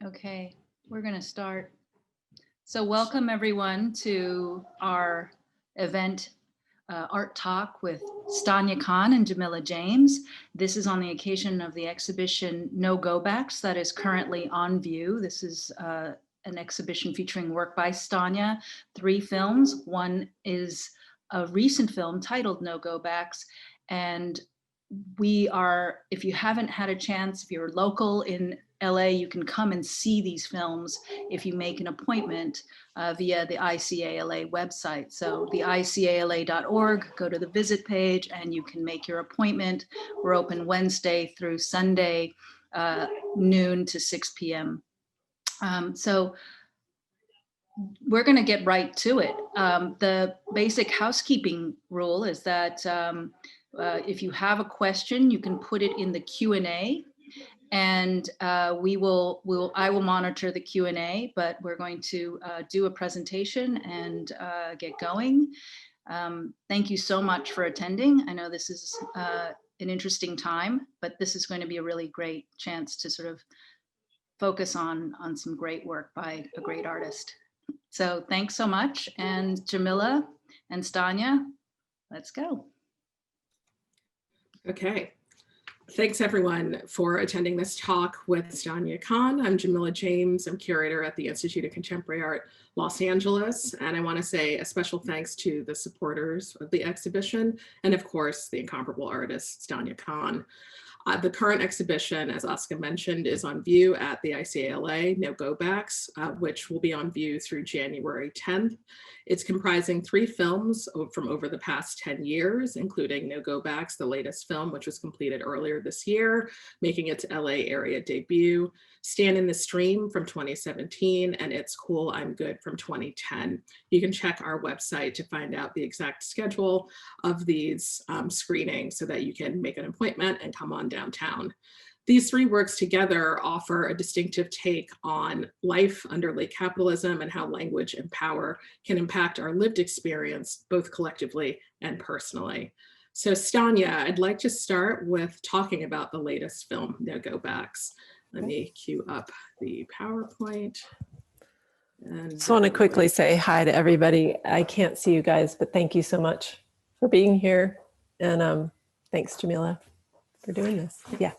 Okay, we're going to start. So welcome everyone to our event, Art Talk with Stanya Kahn and Jamillah James. This is on the occasion of the exhibition No Go Backs that is currently on view. This is an exhibition featuring work by Stanya, 3 films. One is a recent film titled No Go Backs, and we are, if you haven't had a chance, if you're local in LA, you can come and see these films if you make an appointment via the ICA LA website. So the icala.org, go to the visit page and you can make your appointment. We're open Wednesday through Sunday, noon to 6 p.m. So we're going to get right to it. The basic housekeeping rule is that if you have a question, you can put it in the Q&A, and I will monitor the Q&A, but we're going to do a presentation and get going. Thank you so much for attending. I know this is an interesting time, but this is going to be a really great chance to sort of focus on some great work by a great artist. So thanks so much. And Jamillah and Stanya, let's go. Okay. Thanks everyone for attending this talk with Stanya Kahn. I'm Jamillah James. I'm curator at the Institute of Contemporary Art, Los Angeles. And I want to say a special thanks to the supporters of the exhibition and of course, the incomparable artist, Stanya Kahn. The current exhibition, as Oscar mentioned, is on view at the ICALA, No Go Backs, which will be on view through January 10th. It's comprising 3 films from over the past 10 years, including No Go Backs, the latest film, which was completed earlier this year, making its LA area debut, Stand in the Stream from 2017, and It's Cool, I'm Good from 2010. You can check our website to find out the exact schedule of these screenings so that you can make an appointment and come on downtown. These 3 works together offer a distinctive take on life under late capitalism and how language and power can impact our lived experience, both collectively and personally. So Stanya, I'd like to start with talking about the latest film, No Go Backs. Let me cue up the PowerPoint. And just want to quickly say hi to everybody. I can't see you guys, but thank you so much for being here. And thanks, Jamillah, for doing this. Yeah.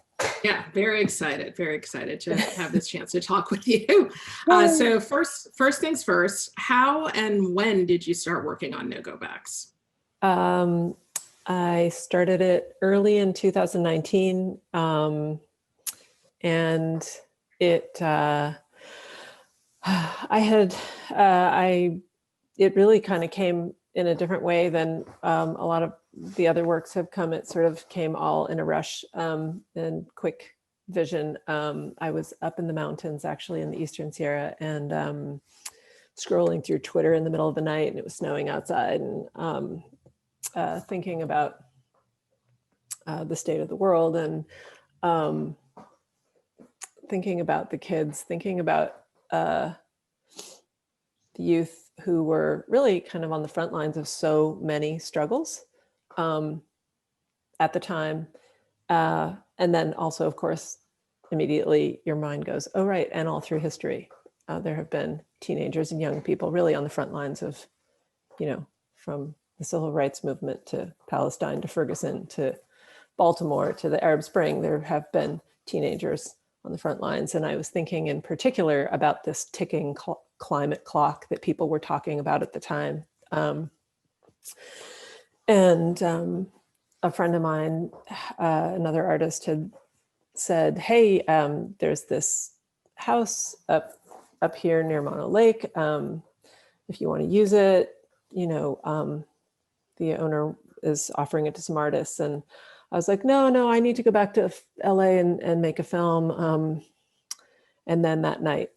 Yeah, very excited to have this chance to talk with you. So first things first, how and when did you start working on No Go Backs? I started it early in 2019, and it it really kind of came in a different way than a lot of the other works have come. It sort of came all in a rush and quick vision. I was up in the mountains, actually in the Eastern Sierra, and scrolling through Twitter in the middle of the night, and it was snowing outside, and thinking about the state of the world, and thinking about the kids, thinking about the youth who were really kind of on the front lines of so many struggles at the time. And then also, of course, immediately your mind goes, oh, right. And all through history, there have been teenagers and young people really on the front lines of, from the civil rights movement to Palestine, to Ferguson, to Baltimore, to the Arab Spring. There have been teenagers on the front lines. And I was thinking in particular about this ticking climate clock that people were talking about at the time. And a friend of mine, another artist, had said, hey, there's this house up here near Mono Lake. If you want to use it, the owner is offering it to some artists. And I was like, no, I need to go back to LA and make a film. And then that night,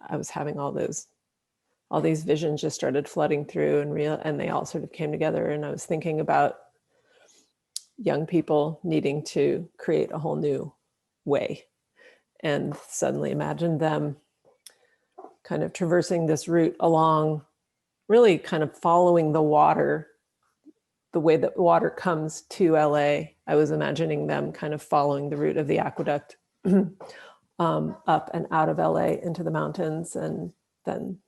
I was having all these visions just started flooding through, and they all sort of came together. And I was thinking about young people needing to create a whole new way, and suddenly imagined them kind of traversing this route along, really kind of following the water, the way that water comes to LA. I was imagining them kind of following the route of the aqueduct up and out of LA into the mountains. And then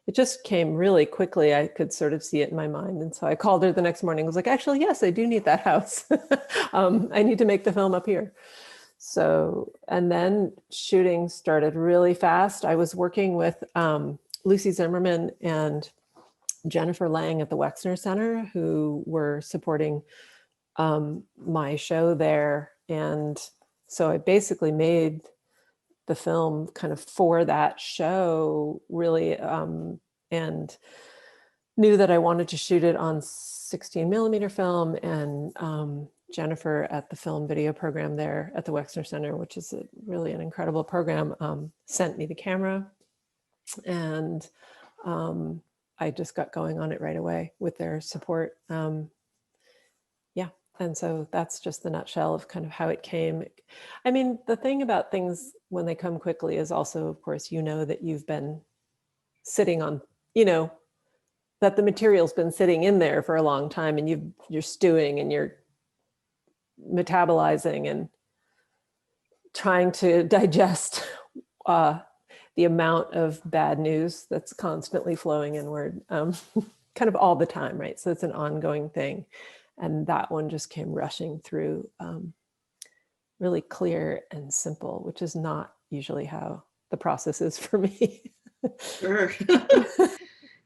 it just came really quickly. I could sort of see it in my mind. And so I called her the next morning. I was like, actually, yes, I do need that house. I need to make the film up here. So, and then shooting started really fast. I was working with Lucy Zimmerman and Jennifer Lang at the Wexner Center, who were supporting my show there. And so I basically made the film kind of for that show, really, and knew that I wanted to shoot it on 16 millimeter film. And Jennifer at the film video program there at the Wexner Center, which is really an incredible program, sent me the camera. And I just got going on it right away with their support. Yeah. And so that's just the nutshell of kind of how it came. I mean, the thing about things when they come quickly is also, of course, that you've been sitting on, that the material's been sitting in there for a long time, and you're stewing and you're metabolizing and trying to digest the amount of bad news that's constantly flowing inward, kind of all the time, right? So it's an ongoing thing. And that one just came rushing through, really clear and simple, which is not usually how the process is for me. Sure.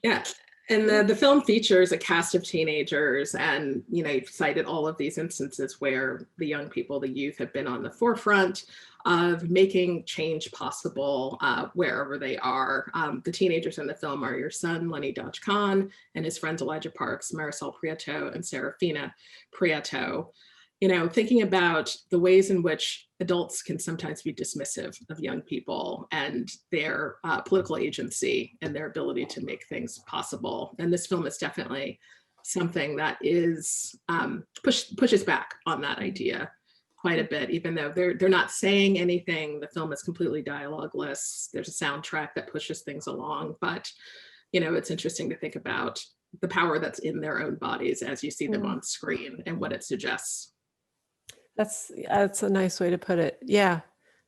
Yeah. And the film features a cast of teenagers, and you've cited all of these instances where the young people, the youth, have been on the forefront of making change possible wherever they are. The teenagers in the film are your son, Lenny Dodge Kahn, and his friends Elijah Parks, Marisol Prieto, and Serafina Prieto. Thinking about the ways in which adults can sometimes be dismissive of young people and their political agency and their ability to make things possible. And this film is definitely something that is pushes back on that idea quite a bit, even though they're not saying anything. The film is completely dialogueless. There's a soundtrack that pushes things along, but it's interesting to think about the power that's in their own bodies as you see them on screen and what it suggests. That's a nice way to put it. Yeah,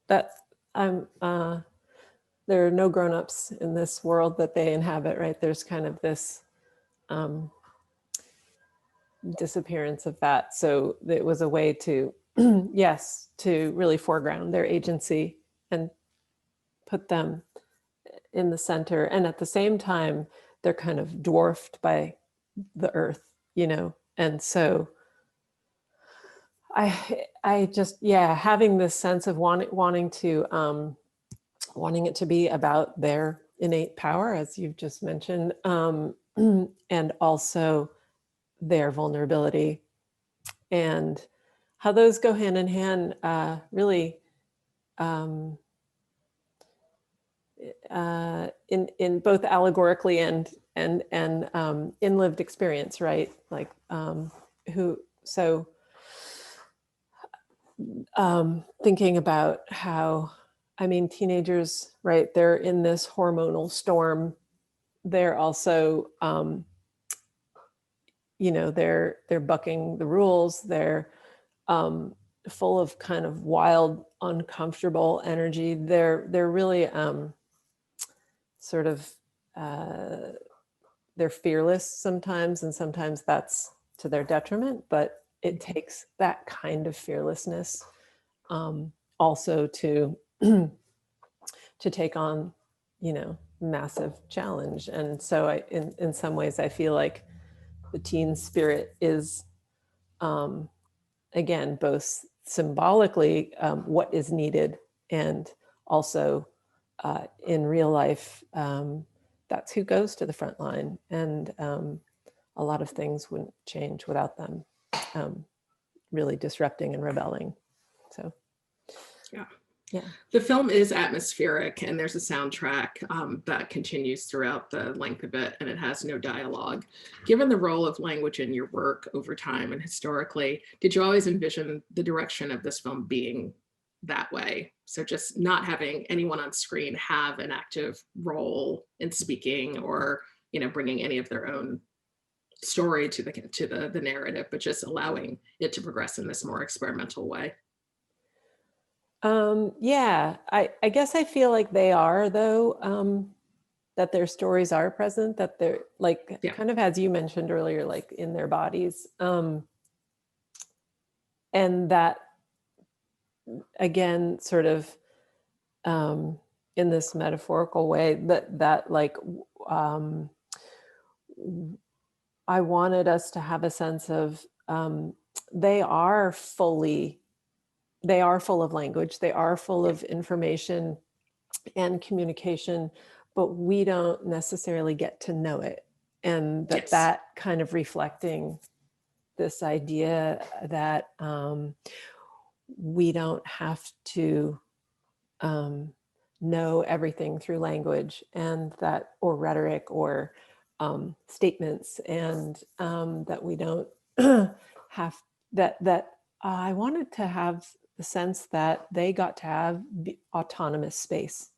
that there are no grown-ups in this world that they inhabit, right? There's kind of this disappearance of that. So it was a way to, yes, to really foreground their agency and put them in the center. And at the same time, they're kind of dwarfed by the earth, and so I just, having this sense of wanting it to be about their innate power, as you've just mentioned, and also their vulnerability, and how those go hand in hand, really, in both allegorically and in lived experience, right? Like thinking about how, teenagers, right? They're in this hormonal storm. They're also, they're bucking the rules. They're full of kind of wild, uncomfortable energy. They're really sort of, they're fearless sometimes, and sometimes that's to their detriment, but it takes that kind of fearlessness also to take on, massive challenge. And so in some ways, I feel like the teen spirit is, again, both symbolically what is needed, and also in real life, that's who goes to the front line. And a lot of things wouldn't change without them really disrupting and rebelling. So, yeah. The film is atmospheric, and there's a soundtrack that continues throughout the length of it, and it has no dialogue. Given the role of language in your work over time and historically, did you always envision the direction of this film being that way? So just not having anyone on screen have an active role in speaking or, bringing any of their own story to the narrative, but just allowing it to progress in this more experimental way. Yeah, I guess I feel like they are, though, that their stories are present, that they're like, Yeah. kind of as you mentioned earlier, like in their bodies. And that, again, sort of in this metaphorical way, that like, um, I wanted us to have a sense of they are fully, they are full of language, they are full of information and communication, but we don't necessarily get to know it. And that Yes. that kind of reflecting this idea that we don't have to know everything through language, and that, or rhetoric, or statements, and that we don't have that I wanted to have the sense that they got to have autonomous space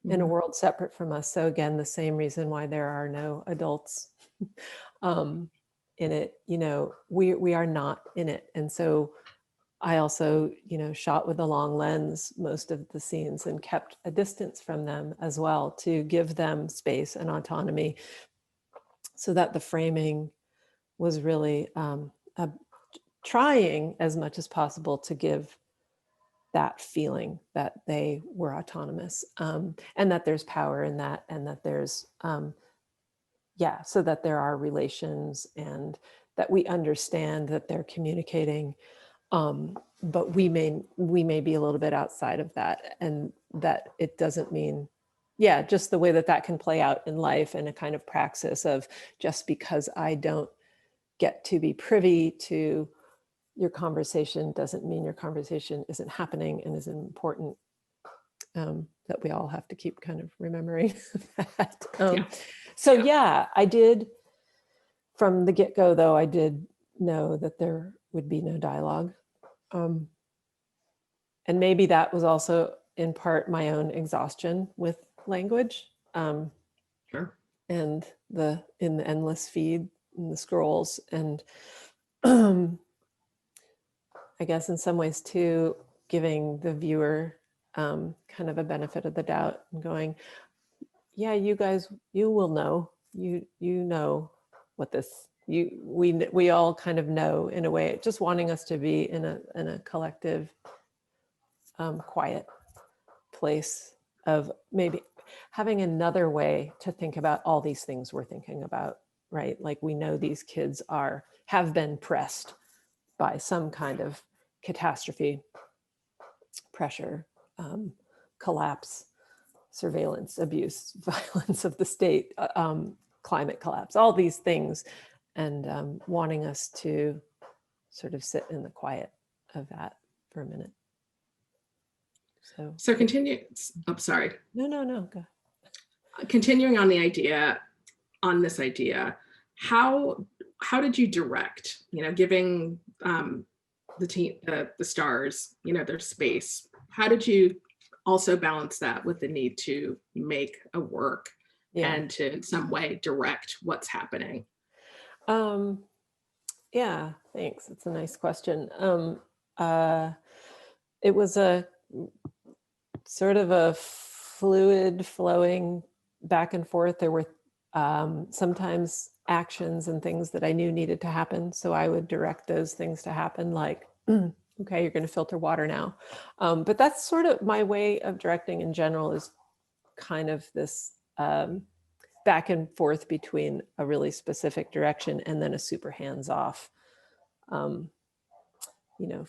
in a Mhm. world separate from us. So again, the same reason why there are no adults um, in it. We are not in it, and so I also, shot with a long lens most of the scenes and kept a distance from them as well, to give them space and autonomy, so that the framing was really trying as much as possible to give that feeling that they were autonomous, and that there's power in that, and that there's so that there are relations, and that we understand that they're communicating, but we may be a little bit outside of that, and that it doesn't mean, just the way that that can play out in life, and a kind of praxis of, just because I don't get to be privy to your conversation doesn't mean your conversation isn't happening and isn't important. That we all have to keep kind of remembering that. Yeah. So I did, from the get-go, though, I did know that there would be no dialogue. And maybe that was also in part my own exhaustion with language, Sure. and in the endless feed and the scrolls. And I guess in some ways too, giving the viewer kind of a benefit of the doubt, and going, you guys, you will know, you know what this, we all kind of know, in a way, just wanting us to be in a collective quiet place of maybe having another way to think about all these things we're thinking about, right? Like, we know these kids have been pressed by some kind of catastrophe, pressure, collapse, surveillance, abuse, violence of the state, climate collapse, all these things, and wanting us to sort of sit in the quiet of that for a minute. So continue. I'm sorry. No, go. Continuing on this idea, how did you direct? Giving the team, the stars, their space. How did you also balance that with the need to make a work and to, in some way, direct what's happening? Yeah, thanks. It's a nice question. It was a sort of a fluid, flowing back and forth. There were sometimes actions and things that I knew needed to happen, so I would direct those things to happen, like, okay, you're going to filter water now. But that's sort of my way of directing in general, is kind of this back and forth between a really specific direction and then a super hands-off,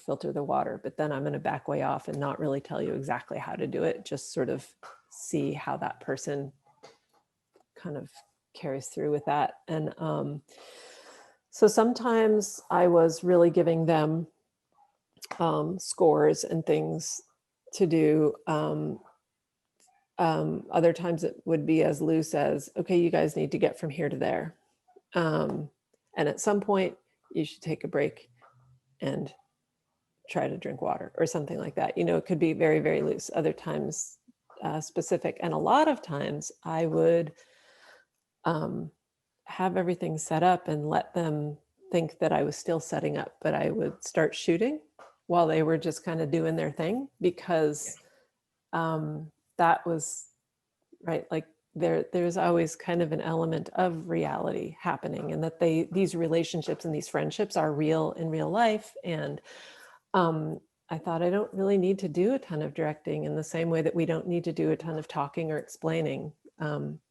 filter the water, but then I'm going to back way off and not really tell you exactly how to do it, just sort of see how that person kind of carries through with that. And so sometimes I was really giving them scores and things to do. Other times it would be as loose as, okay, you guys need to get from here to there. And at some point you should take a break and try to drink water, or something like that. It could be very, very loose. Other times specific. And a lot of times I would have everything set up and let them think that I was still setting up, but I would start shooting while they were just kind of doing their thing, because that was right. Like there's always kind of an element of reality happening, and that these relationships and these friendships are real in real life. And I thought, I don't really need to do a ton of directing in the same way that we don't need to do a ton of talking or explaining.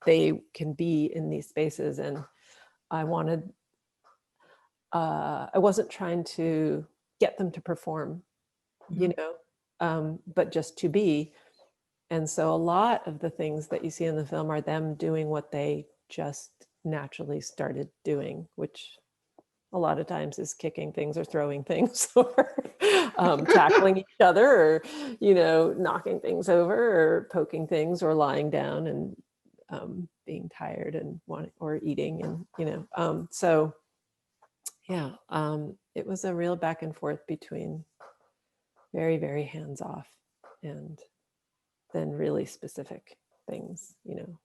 They can be in these spaces, and I wasn't trying to get them to perform, you know, but just to be. And so a lot of the things that you see in the film are them doing what they just naturally started doing, which a lot of times is kicking things or throwing things or tackling each other, or, you know, knocking things over or poking things or lying down and being tired and wanting or eating, and, you know, so yeah, it was a real back and forth between very, very hands off and then really specific things, you know.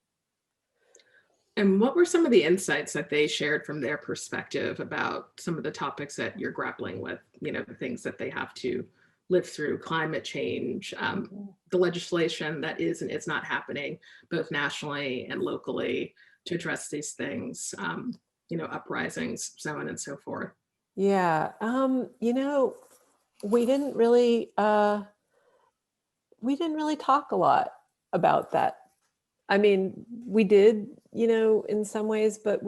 And what were some of the insights that they shared from their perspective about some of the topics that you're grappling with, you know, the things that they have to live through, climate change, the legislation that is and is not happening, both nationally and locally, to address these things, you know, uprisings, so on and so forth? Yeah, you know, we didn't really talk a lot about that. I mean, we did, you know, in some ways, but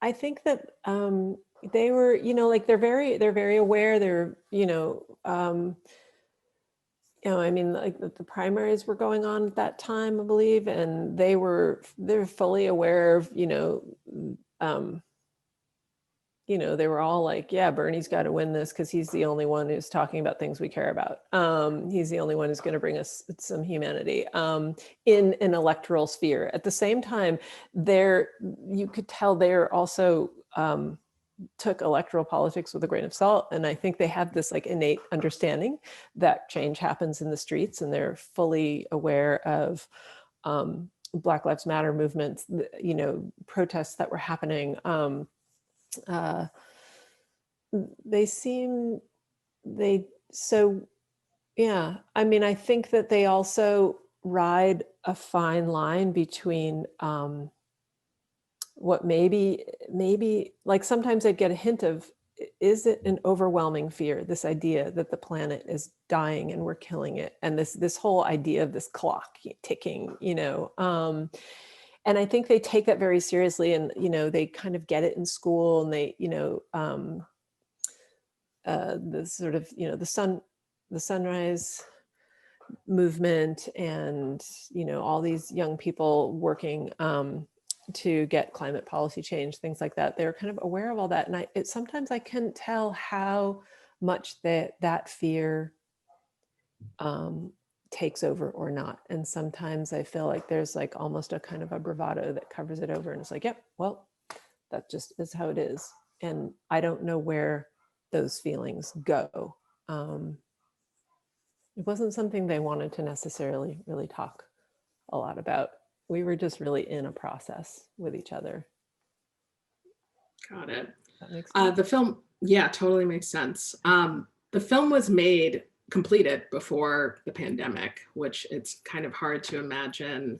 I think that they were, you know, like they're very aware. They're, I mean, like the primaries were going on at that time, I believe, and they're fully aware of, they were all like, yeah, Bernie's got to win this because he's the only one who's talking about things we care about. He's the only one who's going to bring us some humanity in an electoral sphere. At the same time, you could tell they're also took electoral politics with a grain of salt. And I think they have this like innate understanding that change happens in the streets, and they're fully aware of Black Lives Matter movements, protests that were happening. Yeah, I mean, I think that they also ride a fine line between what maybe like sometimes I get a hint of, is it an overwhelming fear, this idea that the planet is dying and we're killing it, and this whole idea of this clock ticking, and I think they take that very seriously, and they kind of get it in school, and they the sort of the sunrise movement, and all these young people working to get climate policy change, things like that. They're kind of aware of all that, and sometimes I can't tell how much that fear takes over or not. And sometimes I feel like there's like almost a kind of a bravado that covers it over, and it's like, yep, well, that just is how it is. And I don't know where those feelings go. It wasn't something they wanted to necessarily really talk a lot about. We were just really in a process with each other. Got it. That makes sense. The film, yeah, totally makes sense. The film was completed before the pandemic, which it's kind of hard to imagine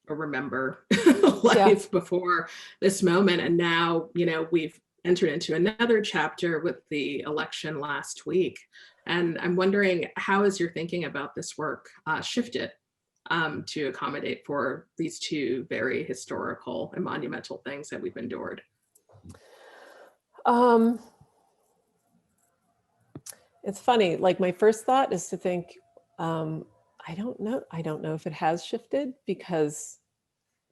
or remember life before this moment. And now, we've entered into another chapter with the election last week. And I'm wondering, how has your thinking about this work shifted to accommodate for these two very historical and monumental things that we've endured? It's funny, like my first thought is to think, I don't know if it has shifted, because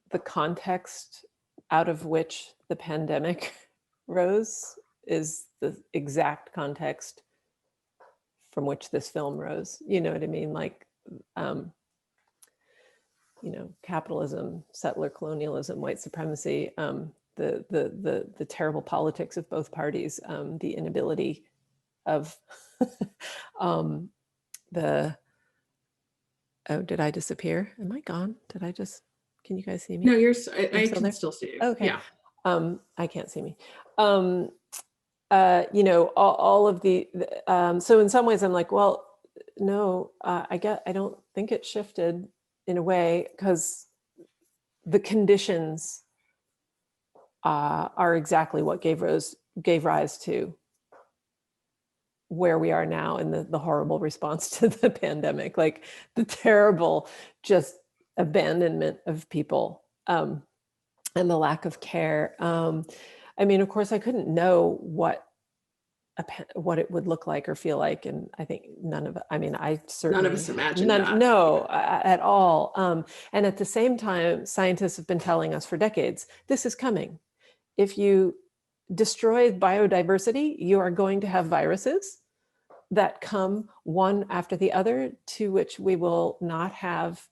the context out of which the pandemic rose is the exact context from which this film rose. You know what I mean? Like, capitalism, settler colonialism, white supremacy, the terrible politics of both parties, the inability of did I disappear? Am I gone? Can you guys see me? No, I can still see you. Okay. Yeah. I can't see me. You know, all of so in some ways I'm like, well, no, I don't think it shifted in a way, because the conditions are exactly what gave rise to where we are now, in the horrible response to the pandemic, like the terrible just abandonment of people, and the lack of care. I mean, of course, I couldn't know what it would look like or feel like, and I think I certainly, None of us imagined that. No, at all. And at the same time, scientists have been telling us for decades, this is coming. If you destroy biodiversity, you are going to have viruses that come one after the other, to which we will not have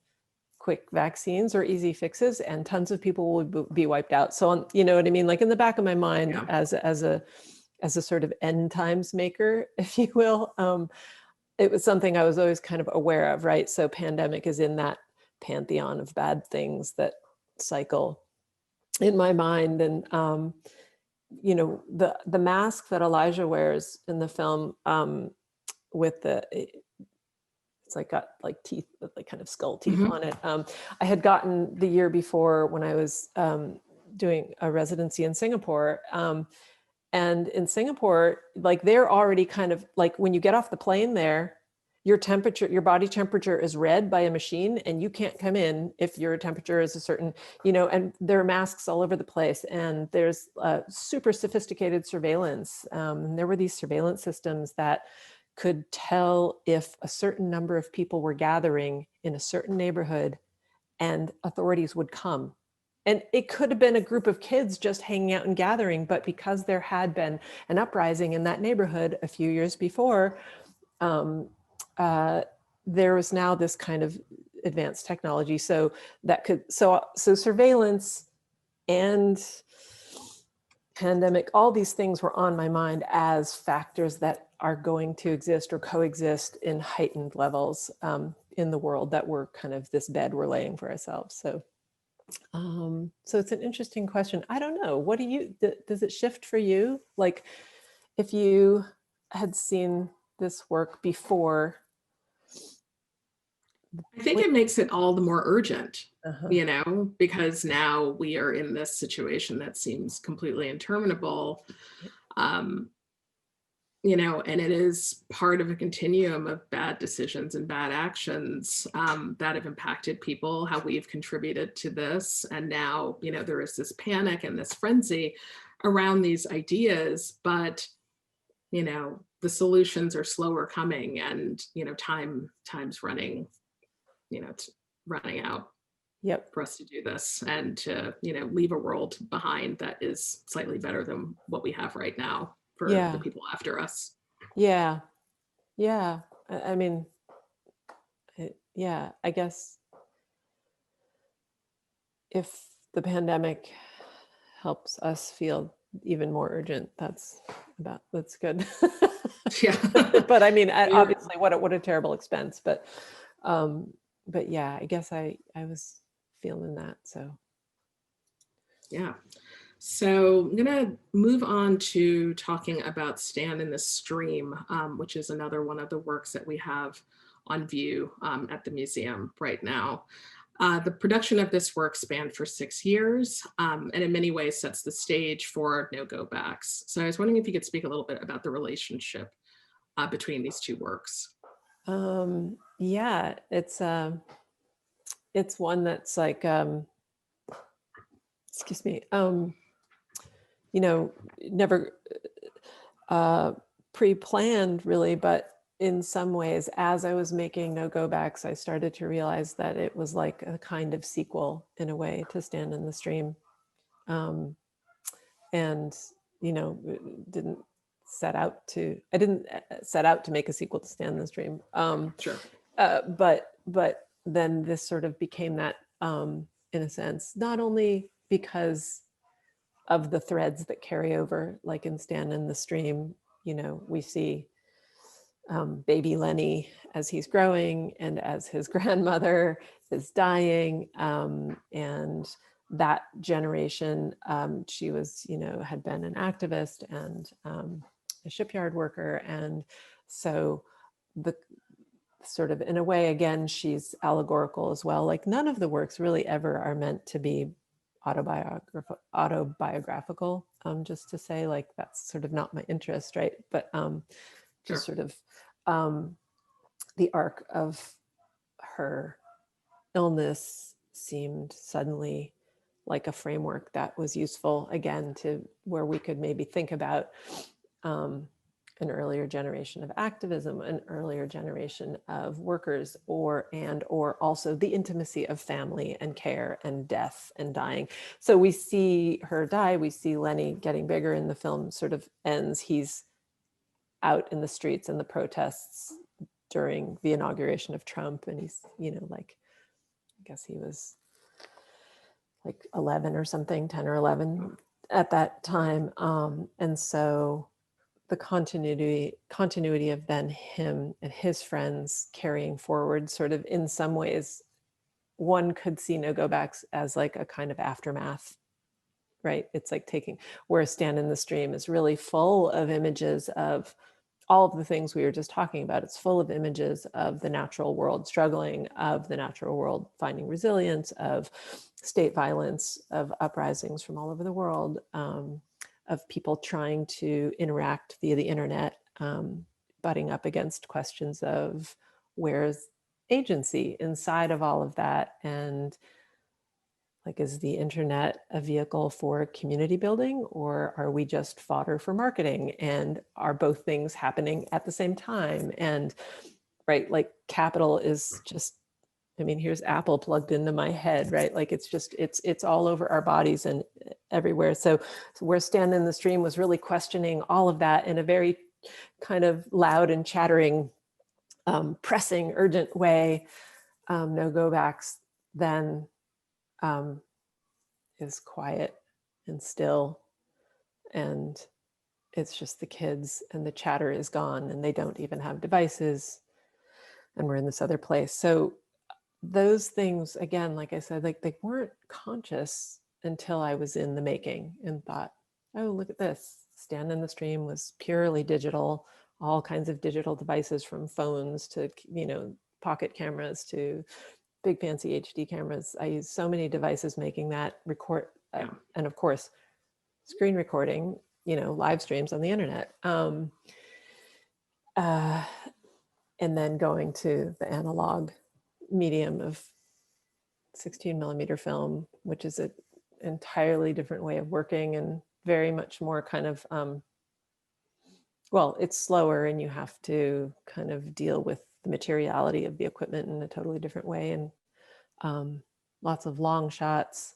quick vaccines or easy fixes, and tons of people will be wiped out. So, you know what I mean? Like, in the back of my mind, Yeah. as a sort of end times maker, if you will, it was something I was always kind of aware of, right? So pandemic is in that pantheon of bad things that cycle in my mind. And you know, the mask that Elijah wears in the film, with it's like got like teeth, like kind of skull teeth on it. I had gotten the year before when I was doing a residency in Singapore. And in Singapore, like, they're already kind of like, when you get off the plane there, your body temperature is read by a machine, and you can't come in if your temperature is a certain, you know, and there are masks all over the place, and there's super sophisticated surveillance. There were these surveillance systems that could tell if a certain number of people were gathering in a certain neighborhood, and authorities would come. And it could have been a group of kids just hanging out and gathering, but because there had been an uprising in that neighborhood a few years before, there was now this kind of advanced technology. So surveillance and pandemic, all these things were on my mind as factors that are going to exist or coexist in heightened levels in the world, that we're kind of this bed we're laying for ourselves. So it's an interesting question. I don't know. What does it shift for you? Like, if you had seen this work before? I think it makes it all the more urgent, you know, because now we are in this situation that seems completely interminable. You know, and it is part of a continuum of bad decisions and bad actions that have impacted people, how we've contributed to this. And now, you know, there is this panic and this frenzy around these ideas, but, you know, the solutions are slower coming, and, you know, time's running, you know, running out. Yep. For us to do this and to, you know, leave a world behind that is slightly better than what we have right now for the people after us. Yeah. Yeah. I mean, I guess if the pandemic helps us feel even more urgent, that's good. Yeah. But I mean, obviously, what a terrible expense. But yeah, I guess I was feeling that. So yeah. So I'm gonna move on to talking about Stand in the Stream, which is another one of the works that we have on view at the museum right now. The production of this work spanned for 6 years, and in many ways sets the stage for No Go Backs. So I was wondering if you could speak a little bit about the relationship between these two works. Yeah, it's one that's like, excuse me, you know, never pre-planned really, but in some ways, as I was making No Go Backs, I started to realize that it was like a kind of sequel in a way to Stand in the Stream. And, you know, I didn't set out to make a sequel to Stand in the Stream. Sure. But then this sort of became that, in a sense, not only because of the threads that carry over, like in Stand in the Stream, you know, we see baby Lenny as he's growing and as his grandmother is dying, and that generation, she was, had been an activist and a shipyard worker. And so the sort of, in a way, again, she's allegorical as well. Like none of the works really ever are meant to be autobiographical, just to say like, that's sort of not my interest, right? But just Sure. sort of the arc of her illness seemed suddenly like a framework that was useful, again, to where we could maybe think about an earlier generation of activism, an earlier generation of workers, or also the intimacy of family and care and death and dying. So we see her die, we see Lenny getting bigger, in the film sort of ends. He's out in the streets and the protests during the inauguration of Trump. And he's, like, I guess he was like 11 or something, 10 or 11 at that time. And so the continuity of then him and his friends carrying forward, sort of, in some ways, one could see No Go Backs as like a kind of aftermath, right? It's like where Stand in the Stream is really full of images of all of the things we were just talking about. It's full of images of the natural world struggling, of the natural world finding resilience, of state violence, of uprisings from all over the world, of people trying to interact via the internet, butting up against questions of where's agency inside of all of that. And like, is the internet a vehicle for community building, or are we just fodder for marketing? And are both things happening at the same time? And right, like capital is just, here's Apple plugged into my head, right? Like it's all over our bodies and everywhere. So where Stand in the Stream was really questioning all of that in a very kind of loud and chattering, pressing, urgent way. No Go Backs then is quiet and still, and it's just the kids, and the chatter is gone, and they don't even have devices, and we're in this other place. So those things, again, like I said, like they weren't conscious until I was in the making and thought, oh, look at this. Stand in the Stream was purely digital, all kinds of digital devices, from phones to, pocket cameras to big fancy HD cameras. I used so many devices making that record, and of course, screen recording, live streams on the internet. And then going to the analog medium of 16 millimeter film, which is an entirely different way of working, and very much more kind of, well, it's slower, and you have to kind of deal with the materiality of the equipment in a totally different way, and lots of long shots.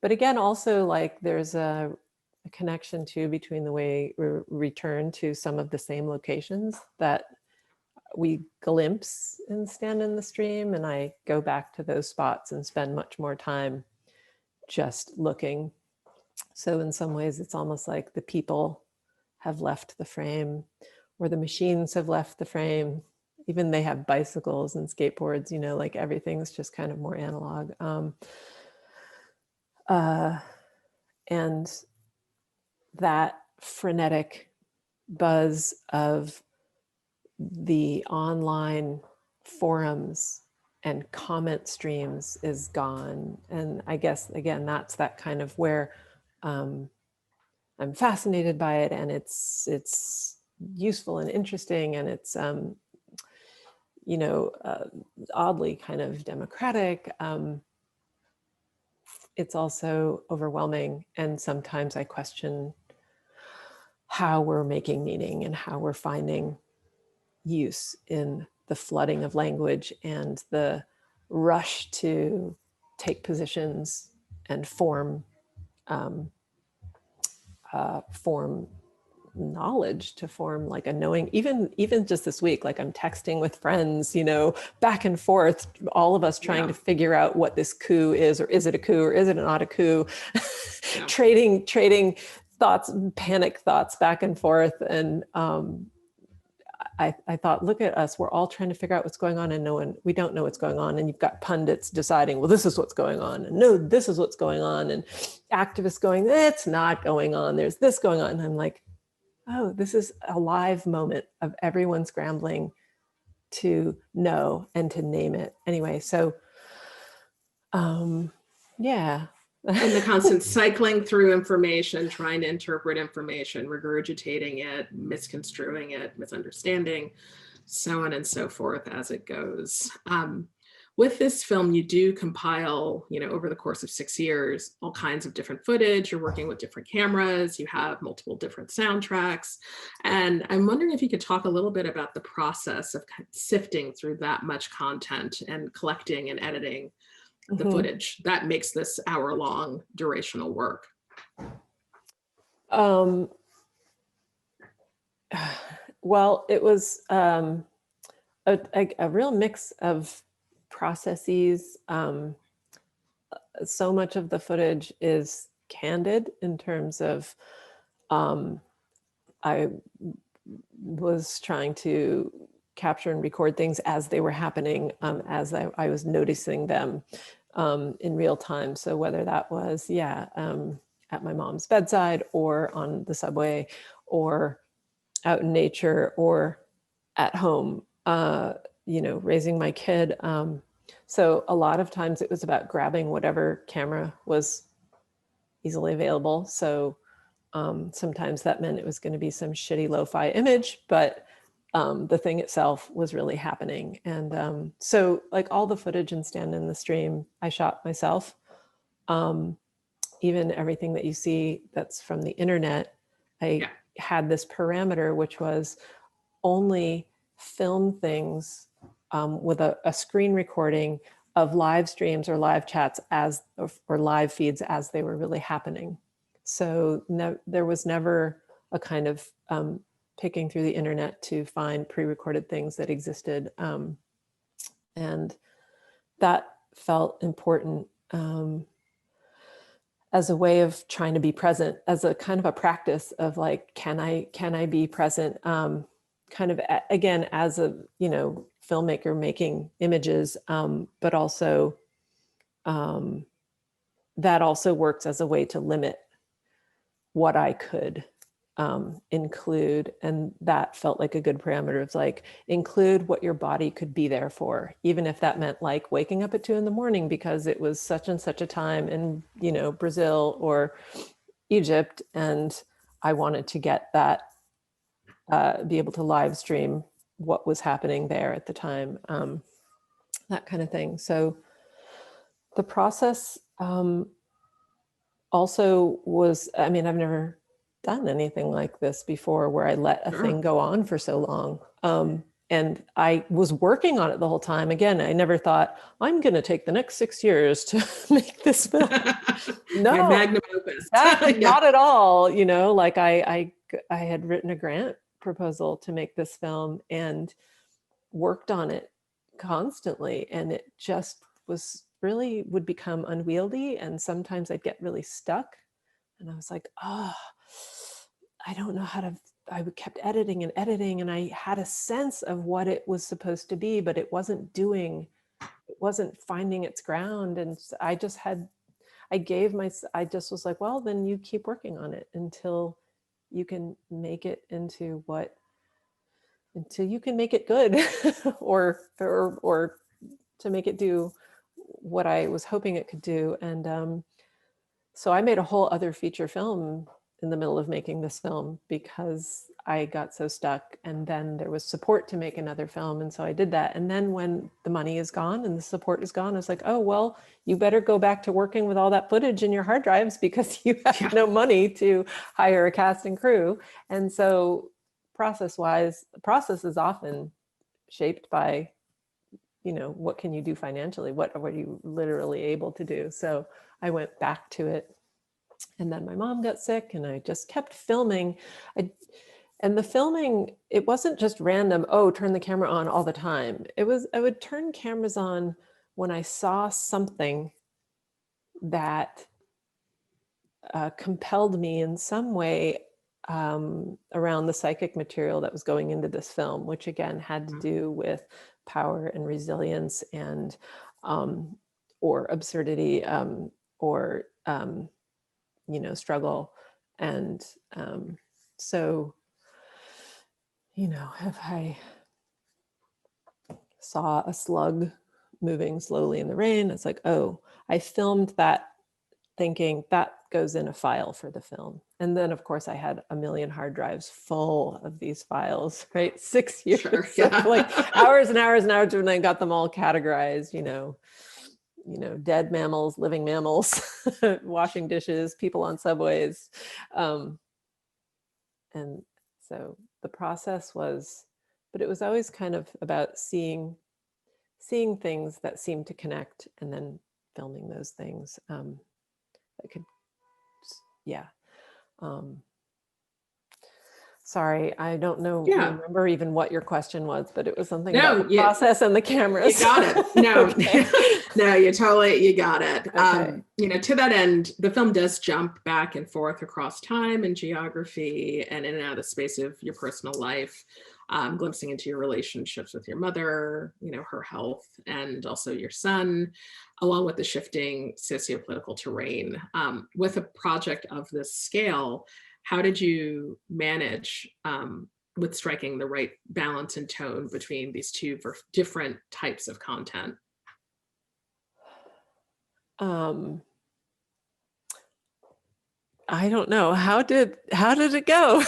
But again, also, like, there's a connection too between the way we return to some of the same locations that we glimpse and Stand in the Stream, and I go back to those spots and spend much more time just looking. So in some ways, it's almost like the people have left the frame, or the machines have left the frame. Even they have bicycles and skateboards, like everything's just kind of more analog. And that frenetic buzz of the online forums and comment streams is gone. And I guess, again, that's that kind of where I'm fascinated by it, and it's useful and interesting, and it's oddly kind of democratic. It's also overwhelming, and sometimes I question how we're making meaning and how we're finding use in the flooding of language and the rush to take positions and form knowledge, to form like a knowing. Even just this week, like I'm texting with friends, back and forth, all of us trying to figure out what this coup is, or is it a coup, or is it not a coup? trading thoughts, panic thoughts back and forth. And I thought, look at us, we're all trying to figure out what's going on, and we don't know what's going on. And you've got pundits deciding, well, this is what's going on, and no, this is what's going on, and activists going, it's not going on, there's this going on. And I'm like, oh, this is a live moment of everyone scrambling to know and to name it. Anyway, so yeah. And the constant cycling through information, trying to interpret information, regurgitating it, misconstruing it, misunderstanding, so on and so forth as it goes. With this film, you do compile, over the course of 6 years, all kinds of different footage. You're working with different cameras. You have multiple different soundtracks. And I'm wondering if you could talk a little bit about the process of sifting through that much content and collecting and editing the footage that makes this hour-long durational work. Well, it was a real mix of processes. So much of the footage is candid in terms of I was trying to capture and record things as they were happening, as I was noticing them in real time. So whether that was, at my mom's bedside or on the subway or out in nature or at home, raising my kid. So a lot of times it was about grabbing whatever camera was easily available. So sometimes that meant it was going to be some shitty lo-fi image, but the thing itself was really happening. And so like all the footage in Stand in the Stream, I shot myself. Even everything that you see that's from the internet, I had this parameter, which was only film things with a screen recording of live streams or live chats or live feeds as they were really happening. So there was never a kind of picking through the internet to find pre-recorded things that existed. And that felt important as a way of trying to be present, as a kind of a practice of like, can I be present? Kind of again, as a, filmmaker making images, but also that also works as a way to limit what I could include. And that felt like a good parameter of like, include what your body could be there for, even if that meant like waking up at 2 a.m. because it was such and such a time in, Brazil or Egypt. And I wanted to get that, be able to live stream what was happening there at the time, that kind of thing. So the process also was, I've never done anything like this before where I let a thing go on for so long. And I was working on it the whole time. Again, I never thought I'm going to take the next 6 years to make this film. No, my magnum opus. Not at all. Like I had written a grant proposal to make this film and worked on it constantly. And it just really would become unwieldy. And sometimes I'd get really stuck. And I was like, I don't know how to, I kept editing and I had a sense of what it was supposed to be, but it wasn't finding its ground. And I just was like, well, then you keep working on it until you can make it until you can make it good or to make it do what I was hoping it could do. And so I made a whole other feature film in the middle of making this film because I got so stuck, and then there was support to make another film. And so I did that. And then when the money is gone and the support is gone, I was like, oh, well, you better go back to working with all that footage in your hard drives because you have no money to hire a cast and crew. And so process-wise, the process is often shaped by, what can you do financially? What are you literally able to do? So I went back to it. And then my mom got sick and I just kept filming. And the filming, it wasn't just random, turn the camera on all the time. I would turn cameras on when I saw something that compelled me in some way around the psychic material that was going into this film, which again had to do with power and resilience and or absurdity or struggle. And so, if I saw a slug moving slowly in the rain, it's like, oh, I filmed that thinking that goes in a file for the film. And then of course I had a million hard drives full of these files, right? 6 years, Sure, yeah. like hours and hours and hours, when I got them all categorized, dead mammals, living mammals, washing dishes, people on subways. And so the process was, but it was always kind of about seeing things that seemed to connect and then filming those things. I could, yeah. Sorry, I don't know, remember even what your question was, but it was something about the process and the cameras. You got it. No, Okay. No, you got it. Okay. To that end, the film does jump back and forth across time and geography and in and out of the space of your personal life, glimpsing into your relationships with your mother, her health, and also your son, along with the shifting sociopolitical terrain. With a project of this scale, how did you manage with striking the right balance and tone between these two different types of content? I don't know. How did it go?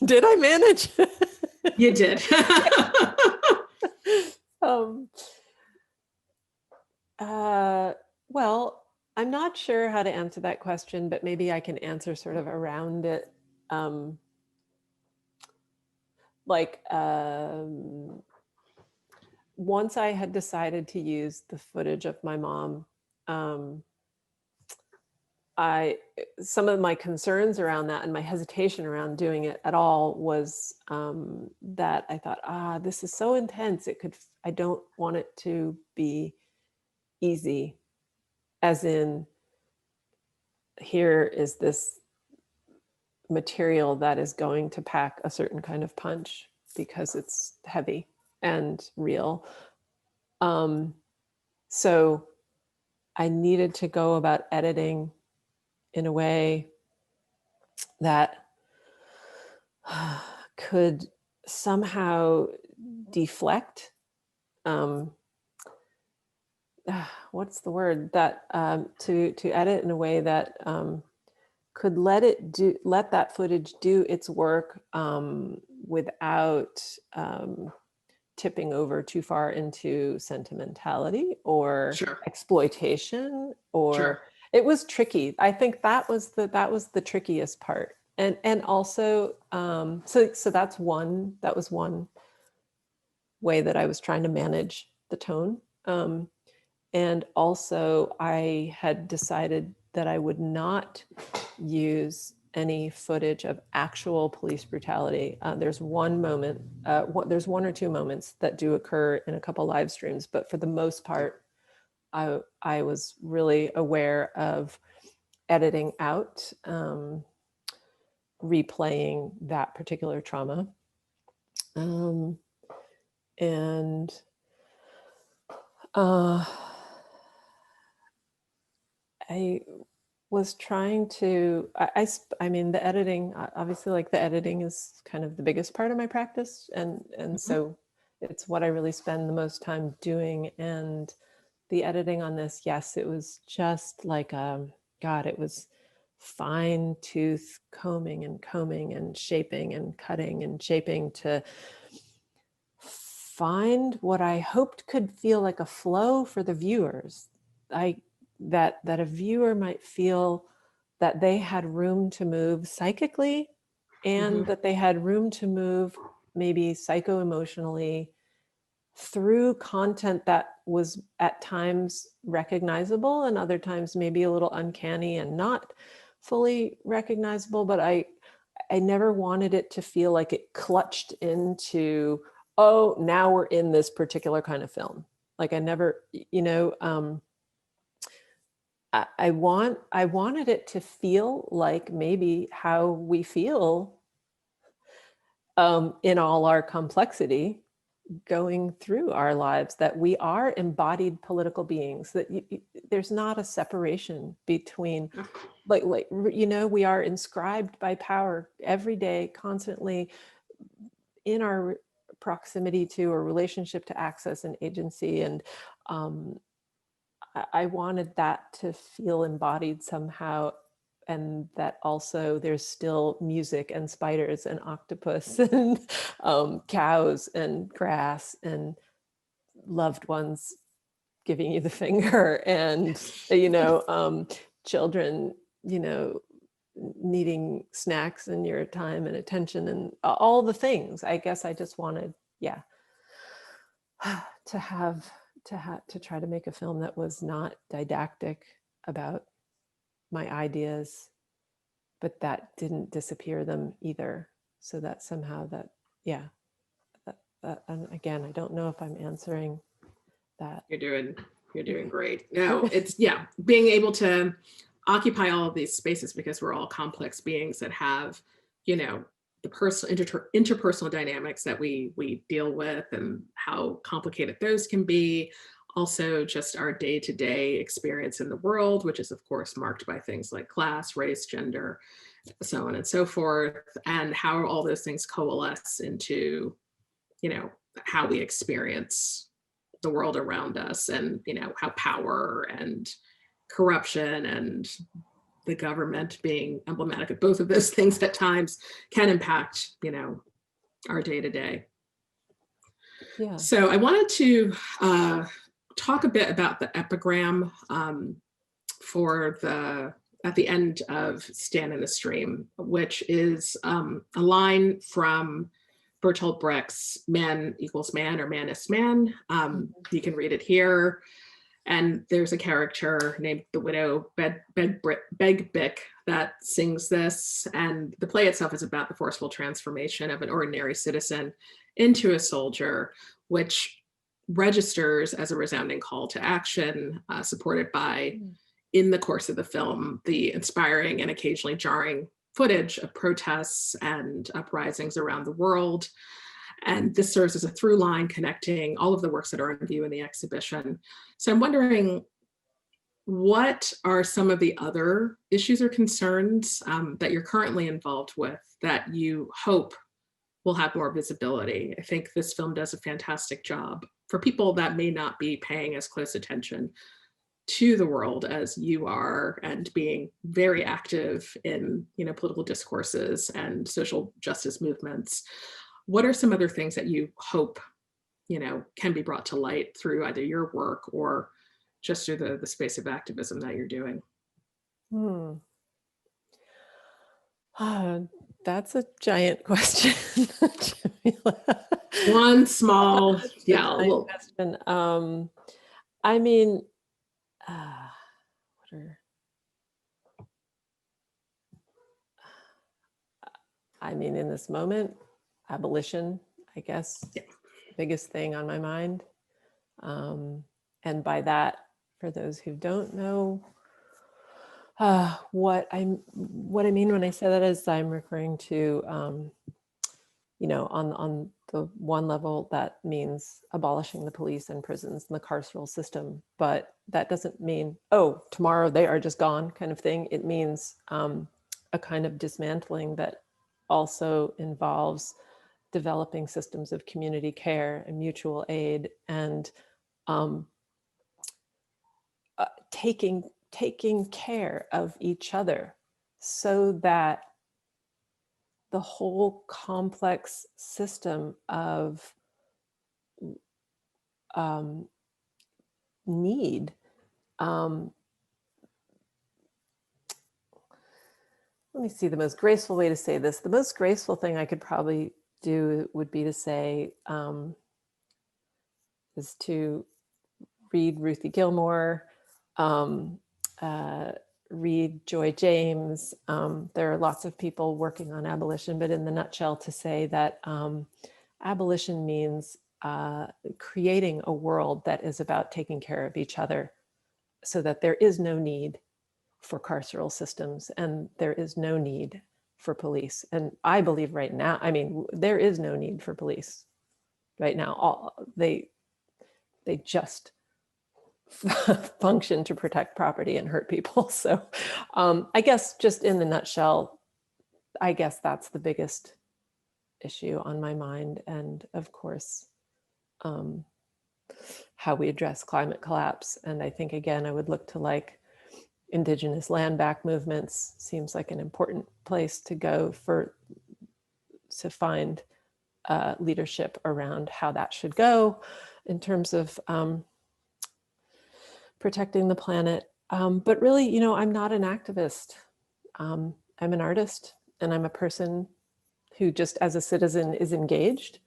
Did I manage? You did. Well, I'm not sure how to answer that question, but maybe I can answer sort of around it. Once I had decided to use the footage of my mom, some of my concerns around that and my hesitation around doing it at all was that I thought, this is so intense. I don't want it to be easy, as in, here is this material that is going to pack a certain kind of punch because it's heavy and real. So I needed to go about editing in a way that could somehow deflect, what's the word, that to edit in a way that could let that footage do its work without tipping over too far into sentimentality or exploitation, or it was tricky. I think that was the trickiest part. And also, so that was one way that I was trying to manage the tone. And also I had decided that I would not use any footage of actual police brutality. There's one moment, there's one or two moments that do occur in a couple live streams, but for the most part, I was really aware of editing out, replaying that particular trauma. I was trying to, I mean, the editing, obviously, like the editing is kind of the biggest part of my practice. And so it's what I really spend the most time doing. And the editing on this, yes, it was just like, God, it was fine tooth combing and shaping and cutting and shaping to find what I hoped could feel like a flow for the viewers. That a viewer might feel that they had room to move psychically, and that they had room to move maybe psycho-emotionally through content that was at times recognizable and other times maybe a little uncanny and not fully recognizable. But I never wanted it to feel like it clutched into, oh, now we're in this particular kind of film. Like I never, I wanted it to feel like maybe how we feel in all our complexity, going through our lives, that we are embodied political beings, that there's not a separation between, we are inscribed by power every day, constantly in our proximity to or relationship to access and agency. And I wanted that to feel embodied somehow. And that also there's still music and spiders and octopus and cows and grass and loved ones giving you the finger and, children, needing snacks and your time and attention and all the things. I guess I just wanted, to try to make a film that was not didactic about my ideas, but that didn't disappear them either. So that somehow and again, I don't know if I'm answering that. You're doing great. No, it's, being able to occupy all of these spaces, because we're all complex beings that have, the personal interpersonal dynamics that we deal with and how complicated those can be. Also just our day-to-day experience in the world, which is of course marked by things like class, race, gender, so on and so forth, and how all those things coalesce into, how we experience the world around us, and, how power and corruption and the government, being emblematic of both of those things at times, can impact, our day-to-day. Yeah. So I wanted to talk a bit about the epigram at the end of Stand in the Stream, which is a line from Bertolt Brecht's Man Equals Man, or Man is Man. You can read it here. And there's a character named the widow Begbick that sings this. And the play itself is about the forceful transformation of an ordinary citizen into a soldier, which registers as a resounding call to action, supported by, in the course of the film, the inspiring and occasionally jarring footage of protests and uprisings around the world. And this serves as a through line connecting all of the works that are in view in the exhibition. So I'm wondering, what are some of the other issues or concerns that you're currently involved with that you hope will have more visibility? I think this film does a fantastic job for people that may not be paying as close attention to the world as you are, and being very active in, political discourses and social justice movements. What are some other things that you hope, can be brought to light through either your work or just through the space of activism that you're doing? That's a giant question. One small, question. I mean, in this moment, abolition, I guess, biggest thing on my mind. And by that, for those who don't know, what I mean when I say that is I'm referring to, on the one level, that means abolishing the police and prisons and the carceral system. But that doesn't mean, oh, tomorrow they are just gone kind of thing. It means a kind of dismantling that also involves developing systems of community care and mutual aid, and taking care of each other, so that the whole complex system of need, let me see the most graceful way to say this. The most graceful thing I could probably do would be to say, is to read Ruthie Gilmore, read Joy James. There are lots of people working on abolition, but in the nutshell, to say that abolition means creating a world that is about taking care of each other, so that there is no need for carceral systems, and there is no need for police. And I believe right now, I mean, there is no need for police right now. They just function to protect property and hurt people. So I guess just in the nutshell, I guess that's the biggest issue on my mind. And of course, how we address climate collapse. And I think, again, I would look to like indigenous land back movements. Seems like an important place to go to find leadership around how that should go in terms of protecting the planet. But really, you know, I'm not an activist. I'm an artist, and I'm a person who just as a citizen is engaged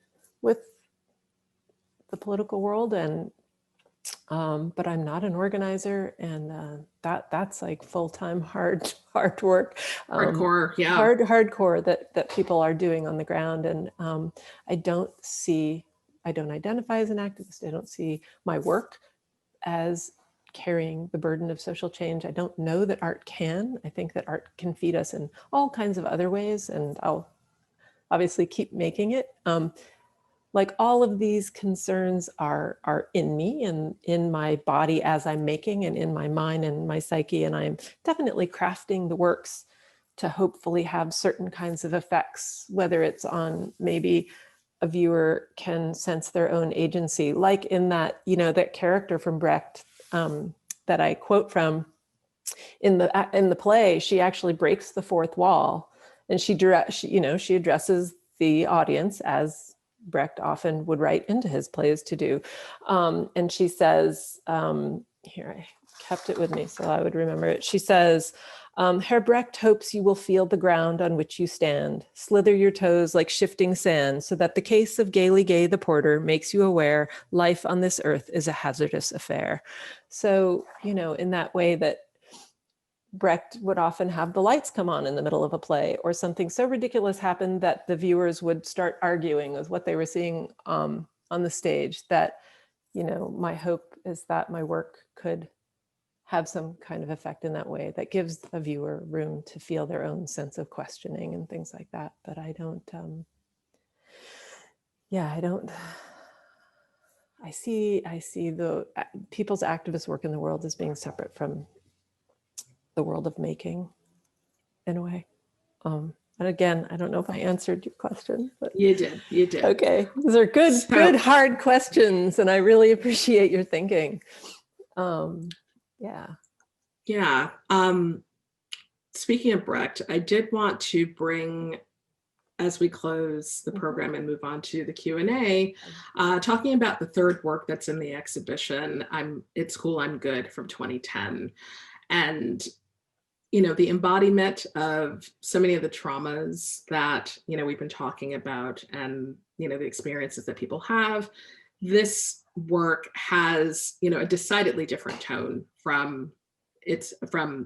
with the political world, and but I'm not an organizer, and that's like full-time hard work, Hardcore, yeah. hardcore that people are doing on the ground. And I don't identify as an activist. I don't see my work as carrying the burden of social change. I don't know that art can. I think that art can feed us in all kinds of other ways, and I'll obviously keep making it. Like all of these concerns are in me and in my body as I'm making, and in my mind and my psyche. And I'm definitely crafting the works to hopefully have certain kinds of effects, whether it's on maybe a viewer can sense their own agency, like in that, you know, that character from Brecht that I quote from in the play. She actually breaks the fourth wall, and she addresses the audience as Brecht often would write into his plays to do. And she says, here, I kept it with me so I would remember it. She says, Herr Brecht hopes you will feel the ground on which you stand, slither your toes like shifting sand, so that the case of Gaily Gay the porter makes you aware life on this earth is a hazardous affair. So, you know, in that way that Brecht would often have the lights come on in the middle of a play, or something so ridiculous happened that the viewers would start arguing with what they were seeing on the stage. That, you know, my hope is that my work could have some kind of effect in that way, that gives a viewer room to feel their own sense of questioning and things like that. But I don't, I see the people's activist work in the world as being separate from the world of making, in a way. And again, I don't know if I answered your question, but You did. Okay, these are good hard questions, and I really appreciate your thinking. Yeah. Speaking of Brecht, I did want to bring, as we close the program and move on to the Q&A, talking about the third work that's in the exhibition, It's Cool, I'm Good, from 2010. And, you know, the embodiment of so many of the traumas that, you know, we've been talking about, and, you know, the experiences that people have. This work has, you know, a decidedly different tone from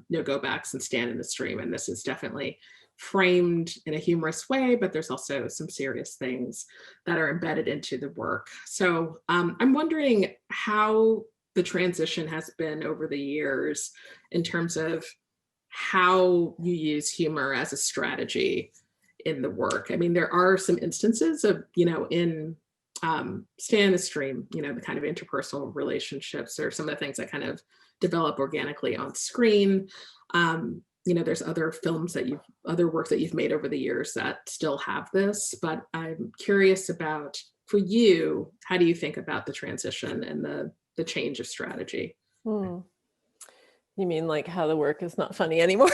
No Go Backs and Stand in the Stream. And this is definitely framed in a humorous way, but there's also some serious things that are embedded into the work. So I'm wondering how the transition has been over the years in terms of how you use humor as a strategy in the work. I mean, there are some instances of, you know, in Stand in the Stream, you know, the kind of interpersonal relationships or some of the things that kind of develop organically on screen. You know, there's other other works that you've made over the years that still have this, but I'm curious about, for you, how do you think about the transition and the change of strategy? You mean like how the work is not funny anymore?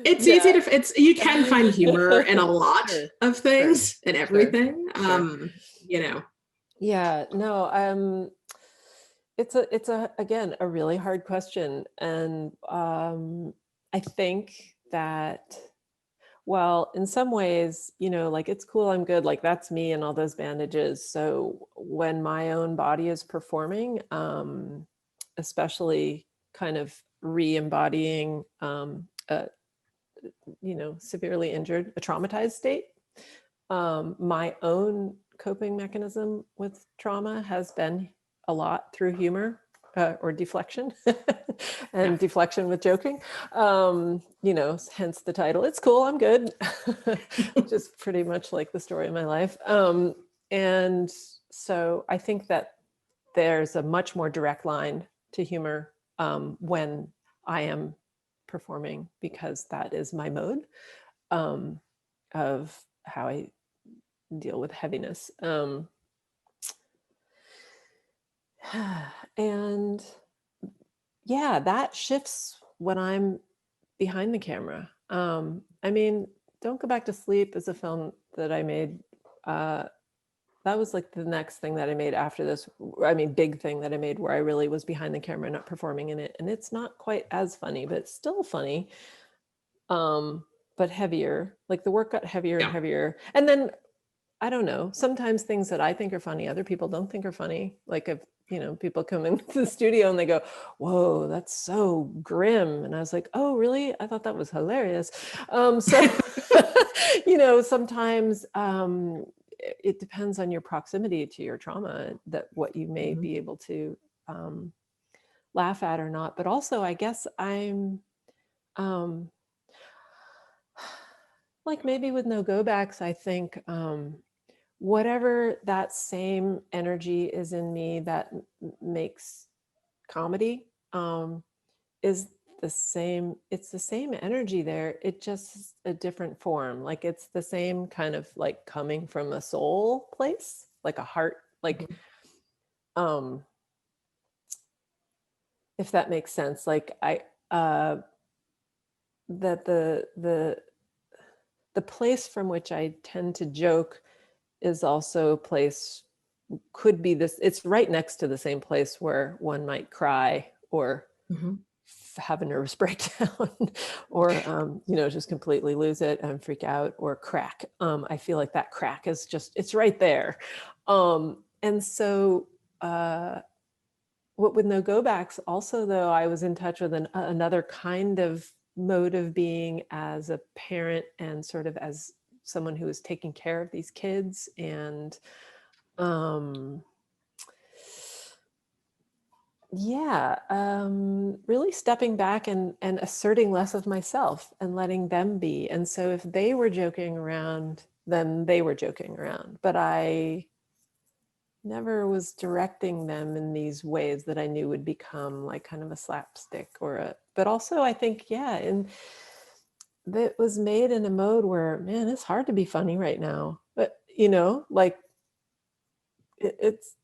It's easy to, you can find humor in a lot of things and everything, you know. Yeah, no, it's again, a really hard question. And I think that, well, in some ways, you know, like It's Cool, I'm Good, like that's me and all those bandages. So when my own body is performing, especially kind of re-embodying you know, severely injured, a traumatized state, my own coping mechanism with trauma has been a lot through humor. or deflection, and deflection with joking. Hence the title. It's cool. I'm good. Which is pretty much like the story of my life. And so I think that there's a much more direct line to humor when I am performing, because that is my mode of how I deal with heaviness. And yeah, that shifts when I'm behind the camera. I mean, Don't Go Back to Sleep is a film that I made. That was like the next thing that I made after this. I mean, big thing that I made where I really was behind the camera, not performing in it. And it's not quite as funny, but it's still funny. But heavier. Like the work got heavier and heavier. And then, I don't know, sometimes things that I think are funny, other people don't think are funny. Like if, people come into the studio and they go, whoa, that's so grim. And I was like, oh, really? I thought that was hilarious. Sometimes it depends on your proximity to your trauma, that what you may be able to laugh at or not. But also, I guess I'm like maybe with no go backs, I think whatever that same energy is in me that makes comedy is the same. It's the same energy there. It just is a different form. Like it's the same kind of like coming from a soul place, like a heart, like if that makes sense. Like that the place from which I tend to joke is also a place, could be this, it's right next to the same place where one might cry or have a nervous breakdown or, just completely lose it and freak out or crack. I feel like that crack is just, it's right there. And so what with no go backs also, though, I was in touch with another kind of mode of being as a parent and sort of as someone who is taking care of these kids and really stepping back and asserting less of myself and letting them be. And so if they were joking around, then they were joking around, but I never was directing them in these ways that I knew would become like kind of a slapstick but also I think, and that was made in a mode where, man, it's hard to be funny right now. But, like it's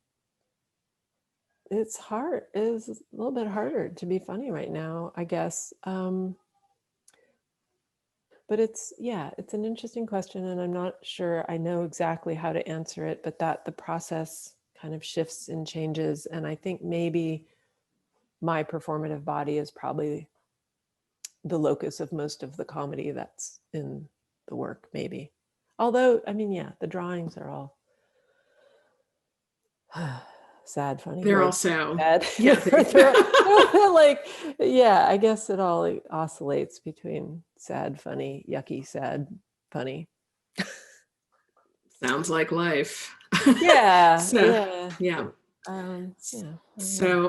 hard. It's a little bit harder to be funny right now, I guess. But it's an interesting question, and I'm not sure I know exactly how to answer it, but that the process kind of shifts and changes. And I think maybe my performative body is probably the locus of most of the comedy that's in the work, maybe. Although, I mean, the drawings are all sad, funny. They're also sad. I guess it all like oscillates between sad, funny, yucky, sad, funny. Sounds like life. So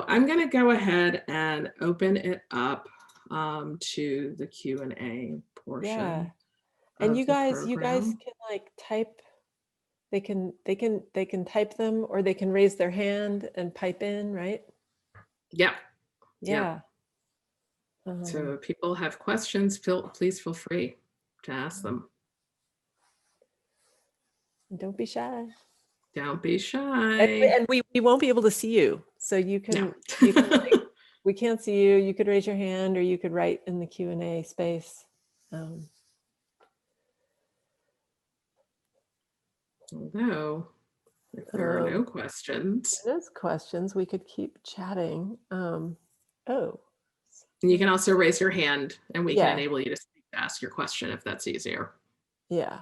I'm going to go ahead and open it up to the Q&A portion. And you guys can like type. They can type them, or they can raise their hand and pipe in, right? Yeah. So if people have questions, please feel free to ask them. Don't be shy. Don't be shy. And we won't be able to see you, so you can. We can't see you. You could raise your hand, or you could write in the Q&A space. Although, if there are no questions. There's questions. We could keep chatting. And you can also raise your hand, and we can enable you to ask your question if that's easier. Yeah.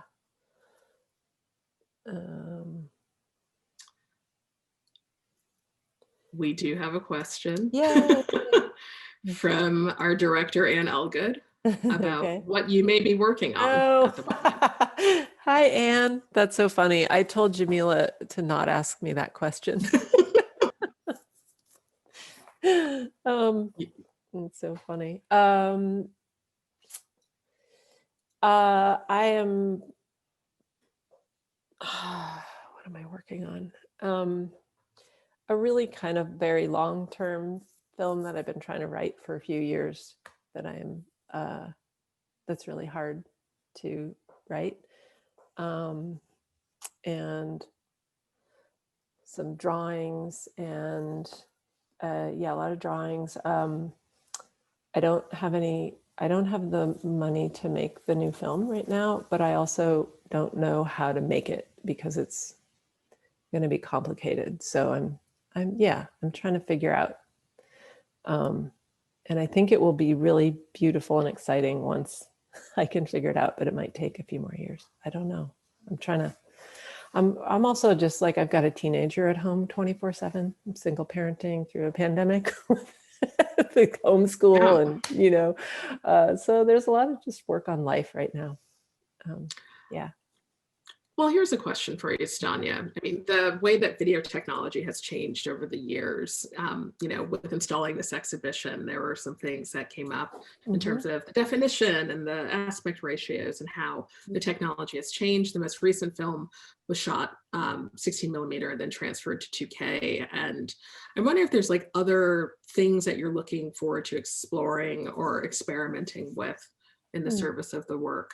We do have a question. Yeah. From our director, Ann Elgood, about what you may be working on at the moment. Hi, Anne. That's so funny. I told Jamillah to not ask me that question. It's so funny. I am, what am I working on? A really kind of very long-term film that I've been trying to write for a few years that that's really hard to write. And some drawings and yeah, a lot of drawings. I don't have the money to make the new film right now, but I also don't know how to make it because it's going to be complicated. So I'm trying to figure out. And I think it will be really beautiful and exciting once I can figure it out, but it might take a few more years. I don't know. I'm also just like, I've got a teenager at home 24/7. I'm single parenting through a pandemic, the homeschool, and so there's a lot of just work on life right now. Yeah. Well, here's a question for you, Stanya. I mean, the way that video technology has changed over the years, with installing this exhibition, there were some things that came up in terms of the definition and the aspect ratios and how the technology has changed. The most recent film was shot 16 millimeter and then transferred to 2K. And I'm wondering if there's like other things that you're looking forward to exploring or experimenting with in the service of the work.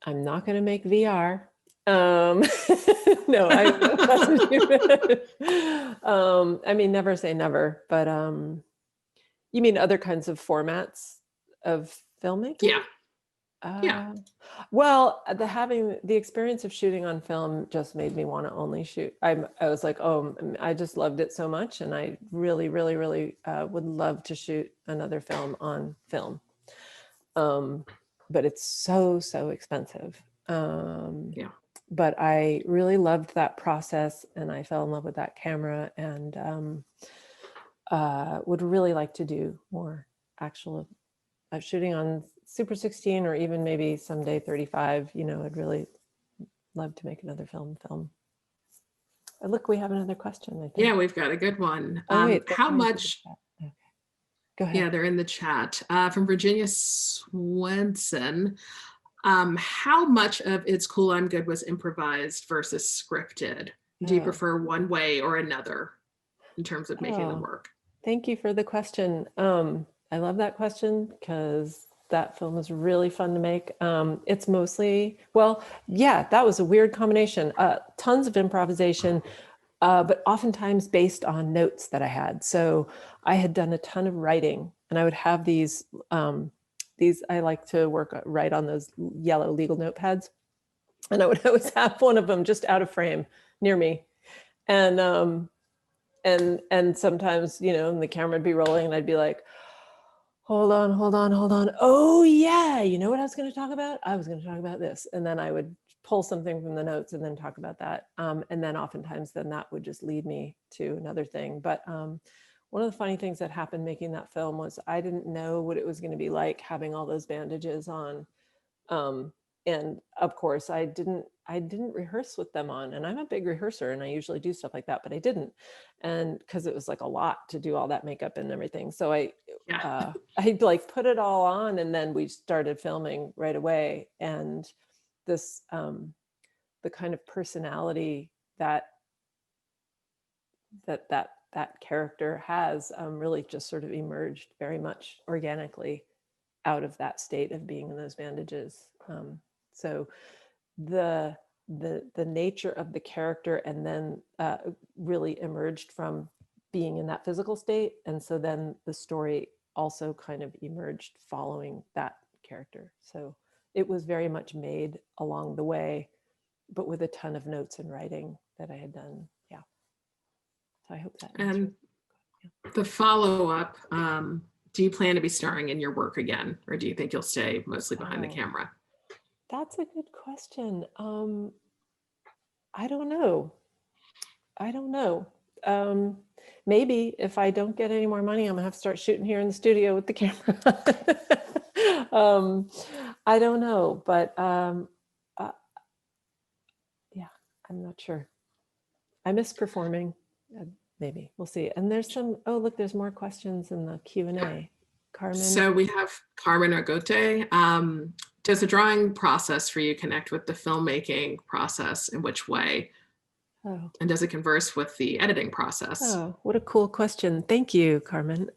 I'm not going to make VR. No, I mean, never say never, but you mean other kinds of formats of filmmaking? Yeah. Yeah. Well, having the experience of shooting on film just made me want to only shoot. I was like, oh, I just loved it so much. And I really, really, really would love to shoot another film on film. But it's so expensive. Yeah. But I really loved that process and I fell in love with that camera and would really like to do more actual shooting on Super 16 or even maybe someday 35. I'd really love to make another film. Look, we have another question, I think. Yeah, we've got a good one. Oh, wait, how much? Okay. Go ahead. Yeah, they're in the chat. From Virginia Swenson. How much of It's Cool, I'm Good was improvised versus scripted? Do you prefer one way or another in terms of making the work? Thank you for the question. I love that question because that film is really fun to make. It's mostly, that was a weird combination. Tons of improvisation, but oftentimes based on notes that I had. So I had done a ton of writing and I would have these, I like to write on those yellow legal notepads. And I would always have one of them just out of frame near me. And sometimes, the camera would be rolling and I'd be like, hold on. Oh yeah. You know what I was going to talk about? I was going to talk about this. And then I would pull something from the notes and then talk about that. And then oftentimes then that would just lead me to another thing. But one of the funny things that happened making that film was I didn't know what it was going to be like having all those bandages on. And of course I didn't rehearse with them on, and I'm a big rehearser and I usually do stuff like that, but I didn't. And because it was like a lot to do all that makeup and everything. So I like put it all on and then we started filming right away. And this, the kind of personality that character has really just sort of emerged very much organically out of that state of being in those bandages. So the nature of the character and then really emerged from being in that physical state. And so then the story also kind of emerged following that character. So it was very much made along the way, but with a ton of notes and writing that I had done. Yeah. So I hope that answers. And the follow-up, do you plan to be starring in your work again, or do you think you'll stay mostly behind the camera? That's a good question. I don't know. Maybe if I don't get any more money, I'm gonna have to start shooting here in the studio with the camera. I don't know, but yeah, I'm not sure. I miss performing. maybe we'll see. And there's some, oh, look, there's more questions in the Q&A. Carmen. So we have Carmen Argote. Does the drawing process for you connect with the filmmaking process? In which way? Oh. And does it converse with the editing process? Oh, what a cool question. Thank you, Carmen.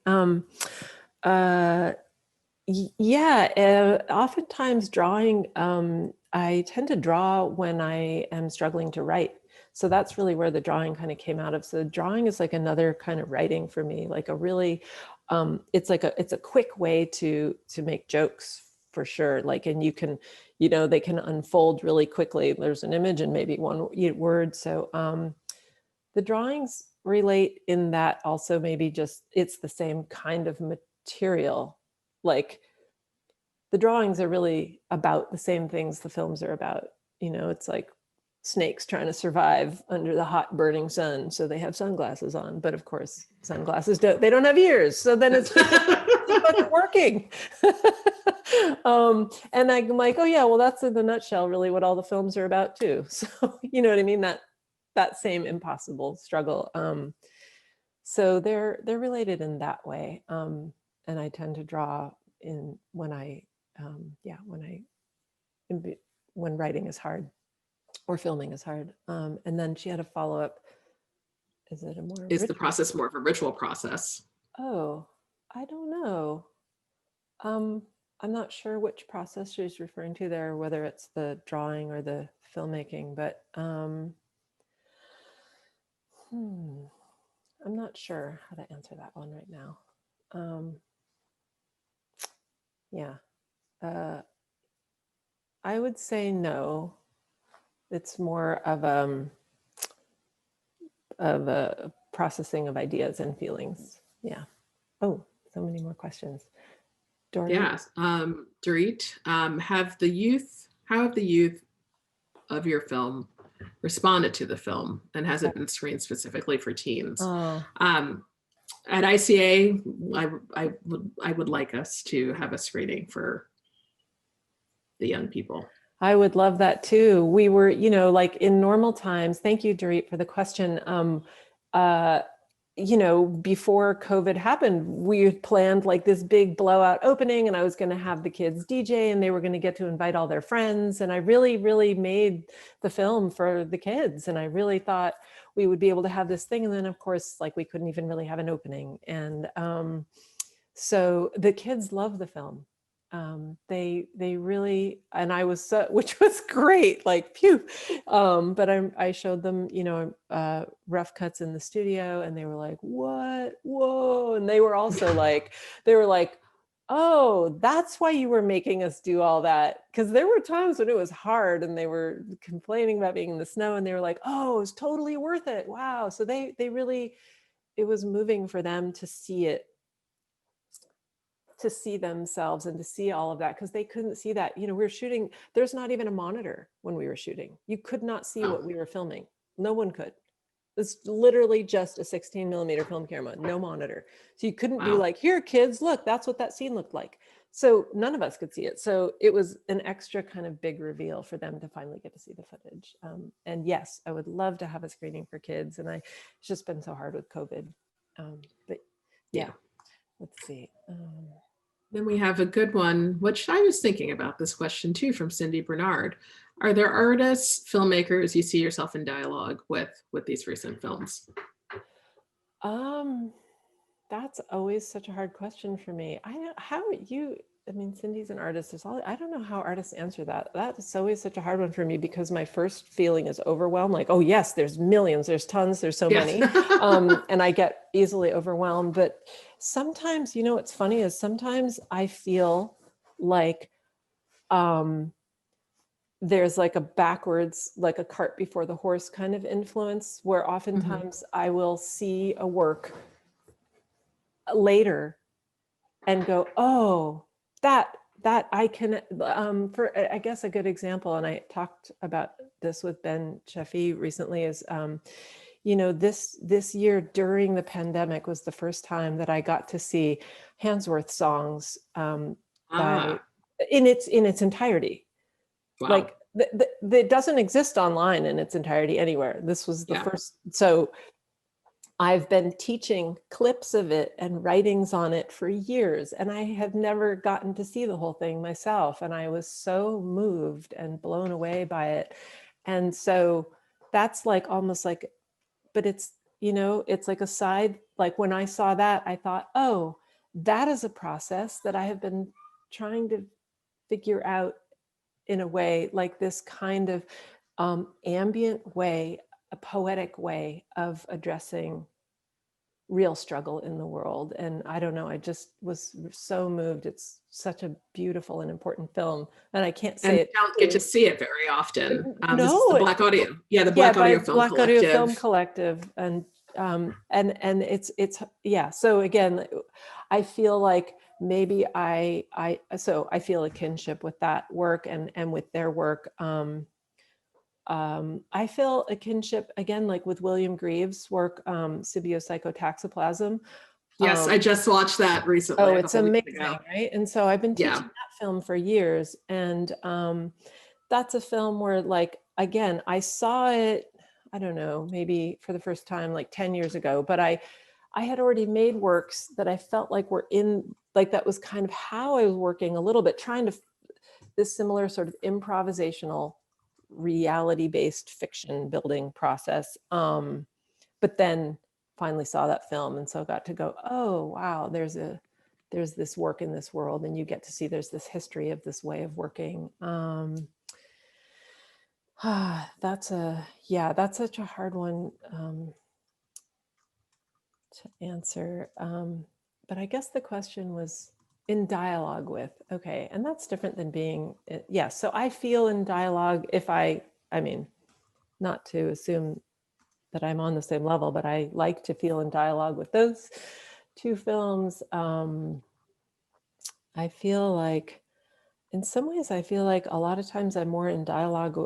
Yeah, oftentimes drawing, I tend to draw when I am struggling to write. So that's really where the drawing kind of came out of. So drawing is like another kind of writing for me, like a really, it's a quick way to make jokes for sure. Like, and you can, they can unfold really quickly. There's an image and maybe one word. So the drawings relate in that also maybe just, it's the same kind of material. Like the drawings are really about the same things the films are about. It's like snakes trying to survive under the hot burning sun. So they have sunglasses on, but of course sunglasses they don't have ears. So then it's just working. And I'm like, oh yeah, well that's in the nutshell really what all the films are about too. So you know what I mean? That same impossible struggle. So they're related in that way. And I tend to draw in when writing is hard or filming is hard. And then she had a follow-up. Is it a more Is the process more of a ritual process? Oh, I don't know. I'm not sure which process she's referring to there, whether it's the drawing or the filmmaking, but I'm not sure how to answer that one right now. I would say no. It's more of a processing of ideas and feelings. Yeah. Oh, so many more questions. Dorit? Yes. Dorit, how have the youth of your film responded to the film, and has it been screened specifically for teens? Oh. At ICA, I would like us to have a screening for the young people. I would love that too. We were, like in normal times, thank you, Dorit, for the question. Before COVID happened, we had planned like this big blowout opening, and I was going to have the kids DJ and they were going to get to invite all their friends. And I really, really made the film for the kids. And I really thought we would be able to have this thing. And then of course, like we couldn't even really have an opening. And so the kids love the film. They really, and I was which was great, like phew. But I showed them, rough cuts in the studio, and they were like, "What? Whoa!" And they were also like, "Oh, that's why you were making us do all that." Because there were times when it was hard, and they were complaining about being in the snow, and they were like, "Oh, it's totally worth it! Wow!" So they really, it was moving for them to see it. To see themselves and to see all of that, because they couldn't see that. We were shooting, there's not even a monitor when we were shooting. You could not see what we were filming. No one could. It's literally just a 16 millimeter film camera, no monitor. So you couldn't be like, here kids, look, that's what that scene looked like. So none of us could see it. So it was an extra kind of big reveal for them to finally get to see the footage. And yes, I would love to have a screening for kids. And it's just been so hard with COVID. But yeah, let's see. Then we have a good one, which I was thinking about this question too, from Cindy Bernard. Are there artists, filmmakers you see yourself in dialogue with these recent films? That's always such a hard question for me. Cindy's an artist. I don't know how artists answer that. That's always such a hard one for me, because my first feeling is overwhelmed. Like, oh yes, there's millions, there's tons, there's so many. And I get easily overwhelmed. But sometimes, what's funny is sometimes I feel like there's like a backwards, like a cart before the horse kind of influence, where oftentimes I will see a work later and go, oh, that I can, for I guess a good example, and I talked about this with Ben Sheffy recently, is, this year during the pandemic was the first time that I got to see Handsworth songs in its entirety. Wow. Like it doesn't exist online in its entirety anywhere. This was the first. So I've been teaching clips of it and writings on it for years, and I have never gotten to see the whole thing myself. And I was so moved and blown away by it. And so that's like almost like, but it's, you know, it's like a side, like when I saw that, I thought, oh, that is a process that I have been trying to figure out in a way, like this kind of ambient way, a poetic way of addressing real struggle in the world. And I don't know, I just was so moved. It's such a beautiful and important film, and I can't say And it. you don't get to see it very often. This is No, the Black Audio. Yeah, the yeah, Black by Audio Film Black Audio Film Collective. Collective, and it's yeah. So again, I feel like maybe I feel a kinship with that work and with their work. I feel a kinship again, like with William Greaves' work, Sybiopsychotaxoplasm. Yes, I just watched that recently. Oh, a it's couple weeks amazing, ago. right? And so I've been teaching Yeah. that film for years, and that's a film where, like, again, I saw it, I don't know, maybe for the first time like 10 years ago, but I had already made works that I felt like were in, like, that was kind of how I was working a little bit, trying to this similar sort of improvisational reality-based fiction building process. But then finally saw that film, and so got to go, oh wow, there's this work in this world, and you get to see there's this history of this way of working. That's such a hard one to answer. But I guess the question was in dialogue with, okay, and that's different than being, yeah. So I feel in dialogue if I mean, not to assume that I'm on the same level, but I like to feel in dialogue with those two films. I feel like, in some ways, I feel like a lot of times I'm more in dialogue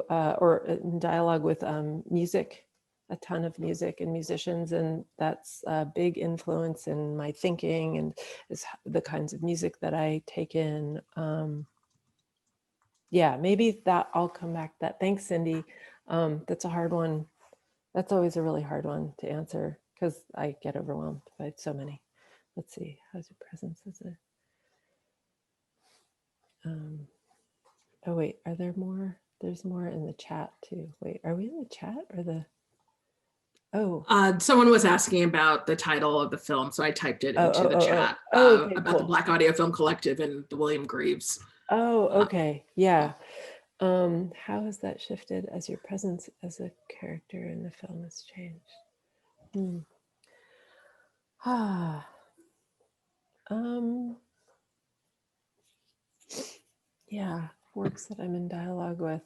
with music, a ton of music and musicians, and that's a big influence in my thinking and is the kinds of music that I take in. Yeah, maybe that I'll come back to that. Thanks, Cindy. That's a hard one. That's always a really hard one to answer because I get overwhelmed by so many. Let's see, how's your presence as a oh wait, are there more? There's more in the chat too. Wait, are we in the chat or the Someone was asking about the title of the film, so I typed it into the chat okay, about cool. the Black Audio Film Collective and the William Greaves. Oh, okay, yeah. How has that shifted as your presence as a character in the film has changed? Yeah, works that I'm in dialogue with.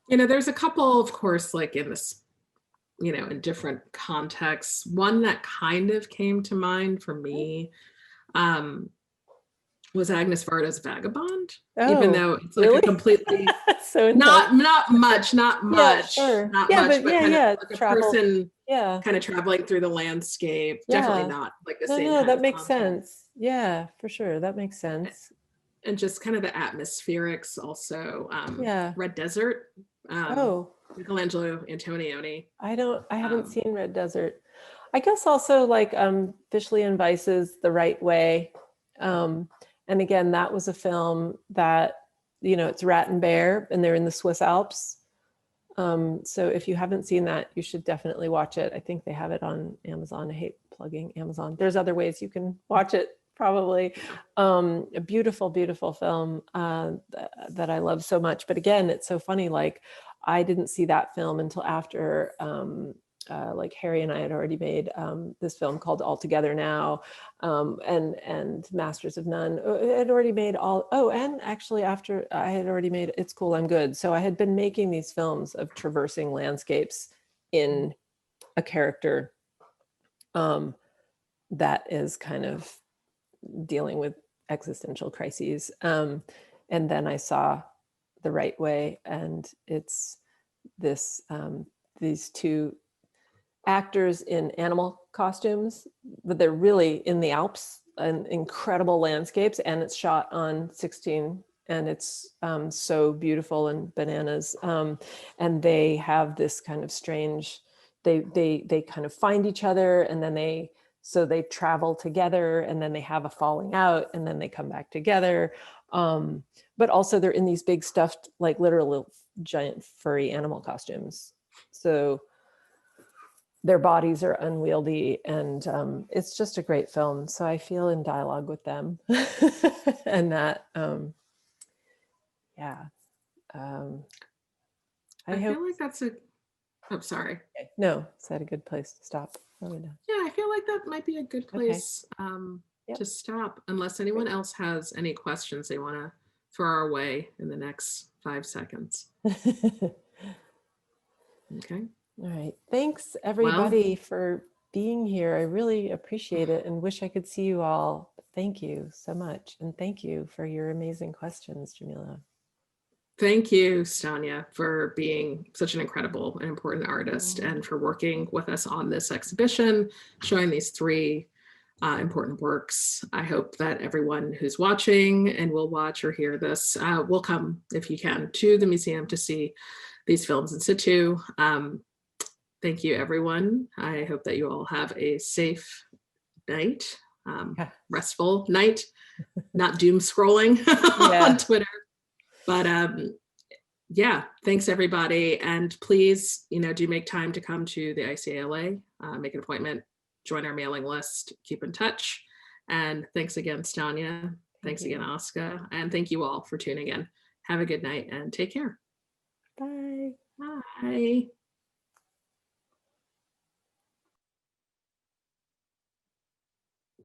There's a couple, of course, like in this, in different contexts. One that kind of came to mind for me was Agnes Varda's Vagabond, even though it's like really? a completely so not much, yeah, sure. not yeah, much, but kind of like travel. a person kind of traveling through the landscape. Yeah. Definitely not like the same. No, that makes sense. Yeah, for sure. That makes sense. And just kind of the atmospherics also. Red Desert. Michelangelo Antonioni. I haven't seen Red Desert. I guess also like Fischli and Weiss's The Right Way. And again, that was a film that, it's Rat and Bear, and they're in the Swiss Alps. So if you haven't seen that, you should definitely watch it. I think they have it on Amazon. I hate plugging Amazon. There's other ways you can watch it, probably. A beautiful, beautiful film that I love so much. But again, it's so funny, like I didn't see that film until after like Harry and I had already made this film called All Together Now, and Masters of None. I had already made and actually after I had already made It's Cool, I'm Good. So I had been making these films of traversing landscapes in a character that is kind of dealing with existential crises. And then I saw The Right Way, and it's this these two actors in animal costumes, but they're really in the Alps and incredible landscapes, and it's shot on 16 and it's so beautiful and bananas. And they have this kind of strange, they kind of find each other, and then they travel together, and then they have a falling out, and then they come back together. But also they're in these big stuffed, like literal giant furry animal costumes. So their bodies are unwieldy, and it's just a great film. So I feel in dialogue with them. And that, yeah. I feel like that's sorry. Okay. No, is that a good place to stop? Probably not. Yeah, I feel like that might be a good place Yep. to stop, unless anyone else has any questions they want to throw our way in the next 5 seconds. Okay. All right. Thanks, everybody, for being here. I really appreciate it and wish I could see you all. Thank you so much. And thank you for your amazing questions, Jamillah. Thank you, Stanya, for being such an incredible and important artist, and for working with us on this exhibition, showing these 3 important works. I hope that everyone who's watching and will watch or hear this will come, if you can, to the museum to see these films in situ. Thank you, everyone. I hope that you all have a safe night, restful night, not doom scrolling on Twitter. But yeah, thanks everybody. And please, do make time to come to the ICA LA, make an appointment, join our mailing list, keep in touch. And thanks again, Stanya. Thanks again, Oscar. And thank you all for tuning in. Have a good night and take care. Bye. Bye.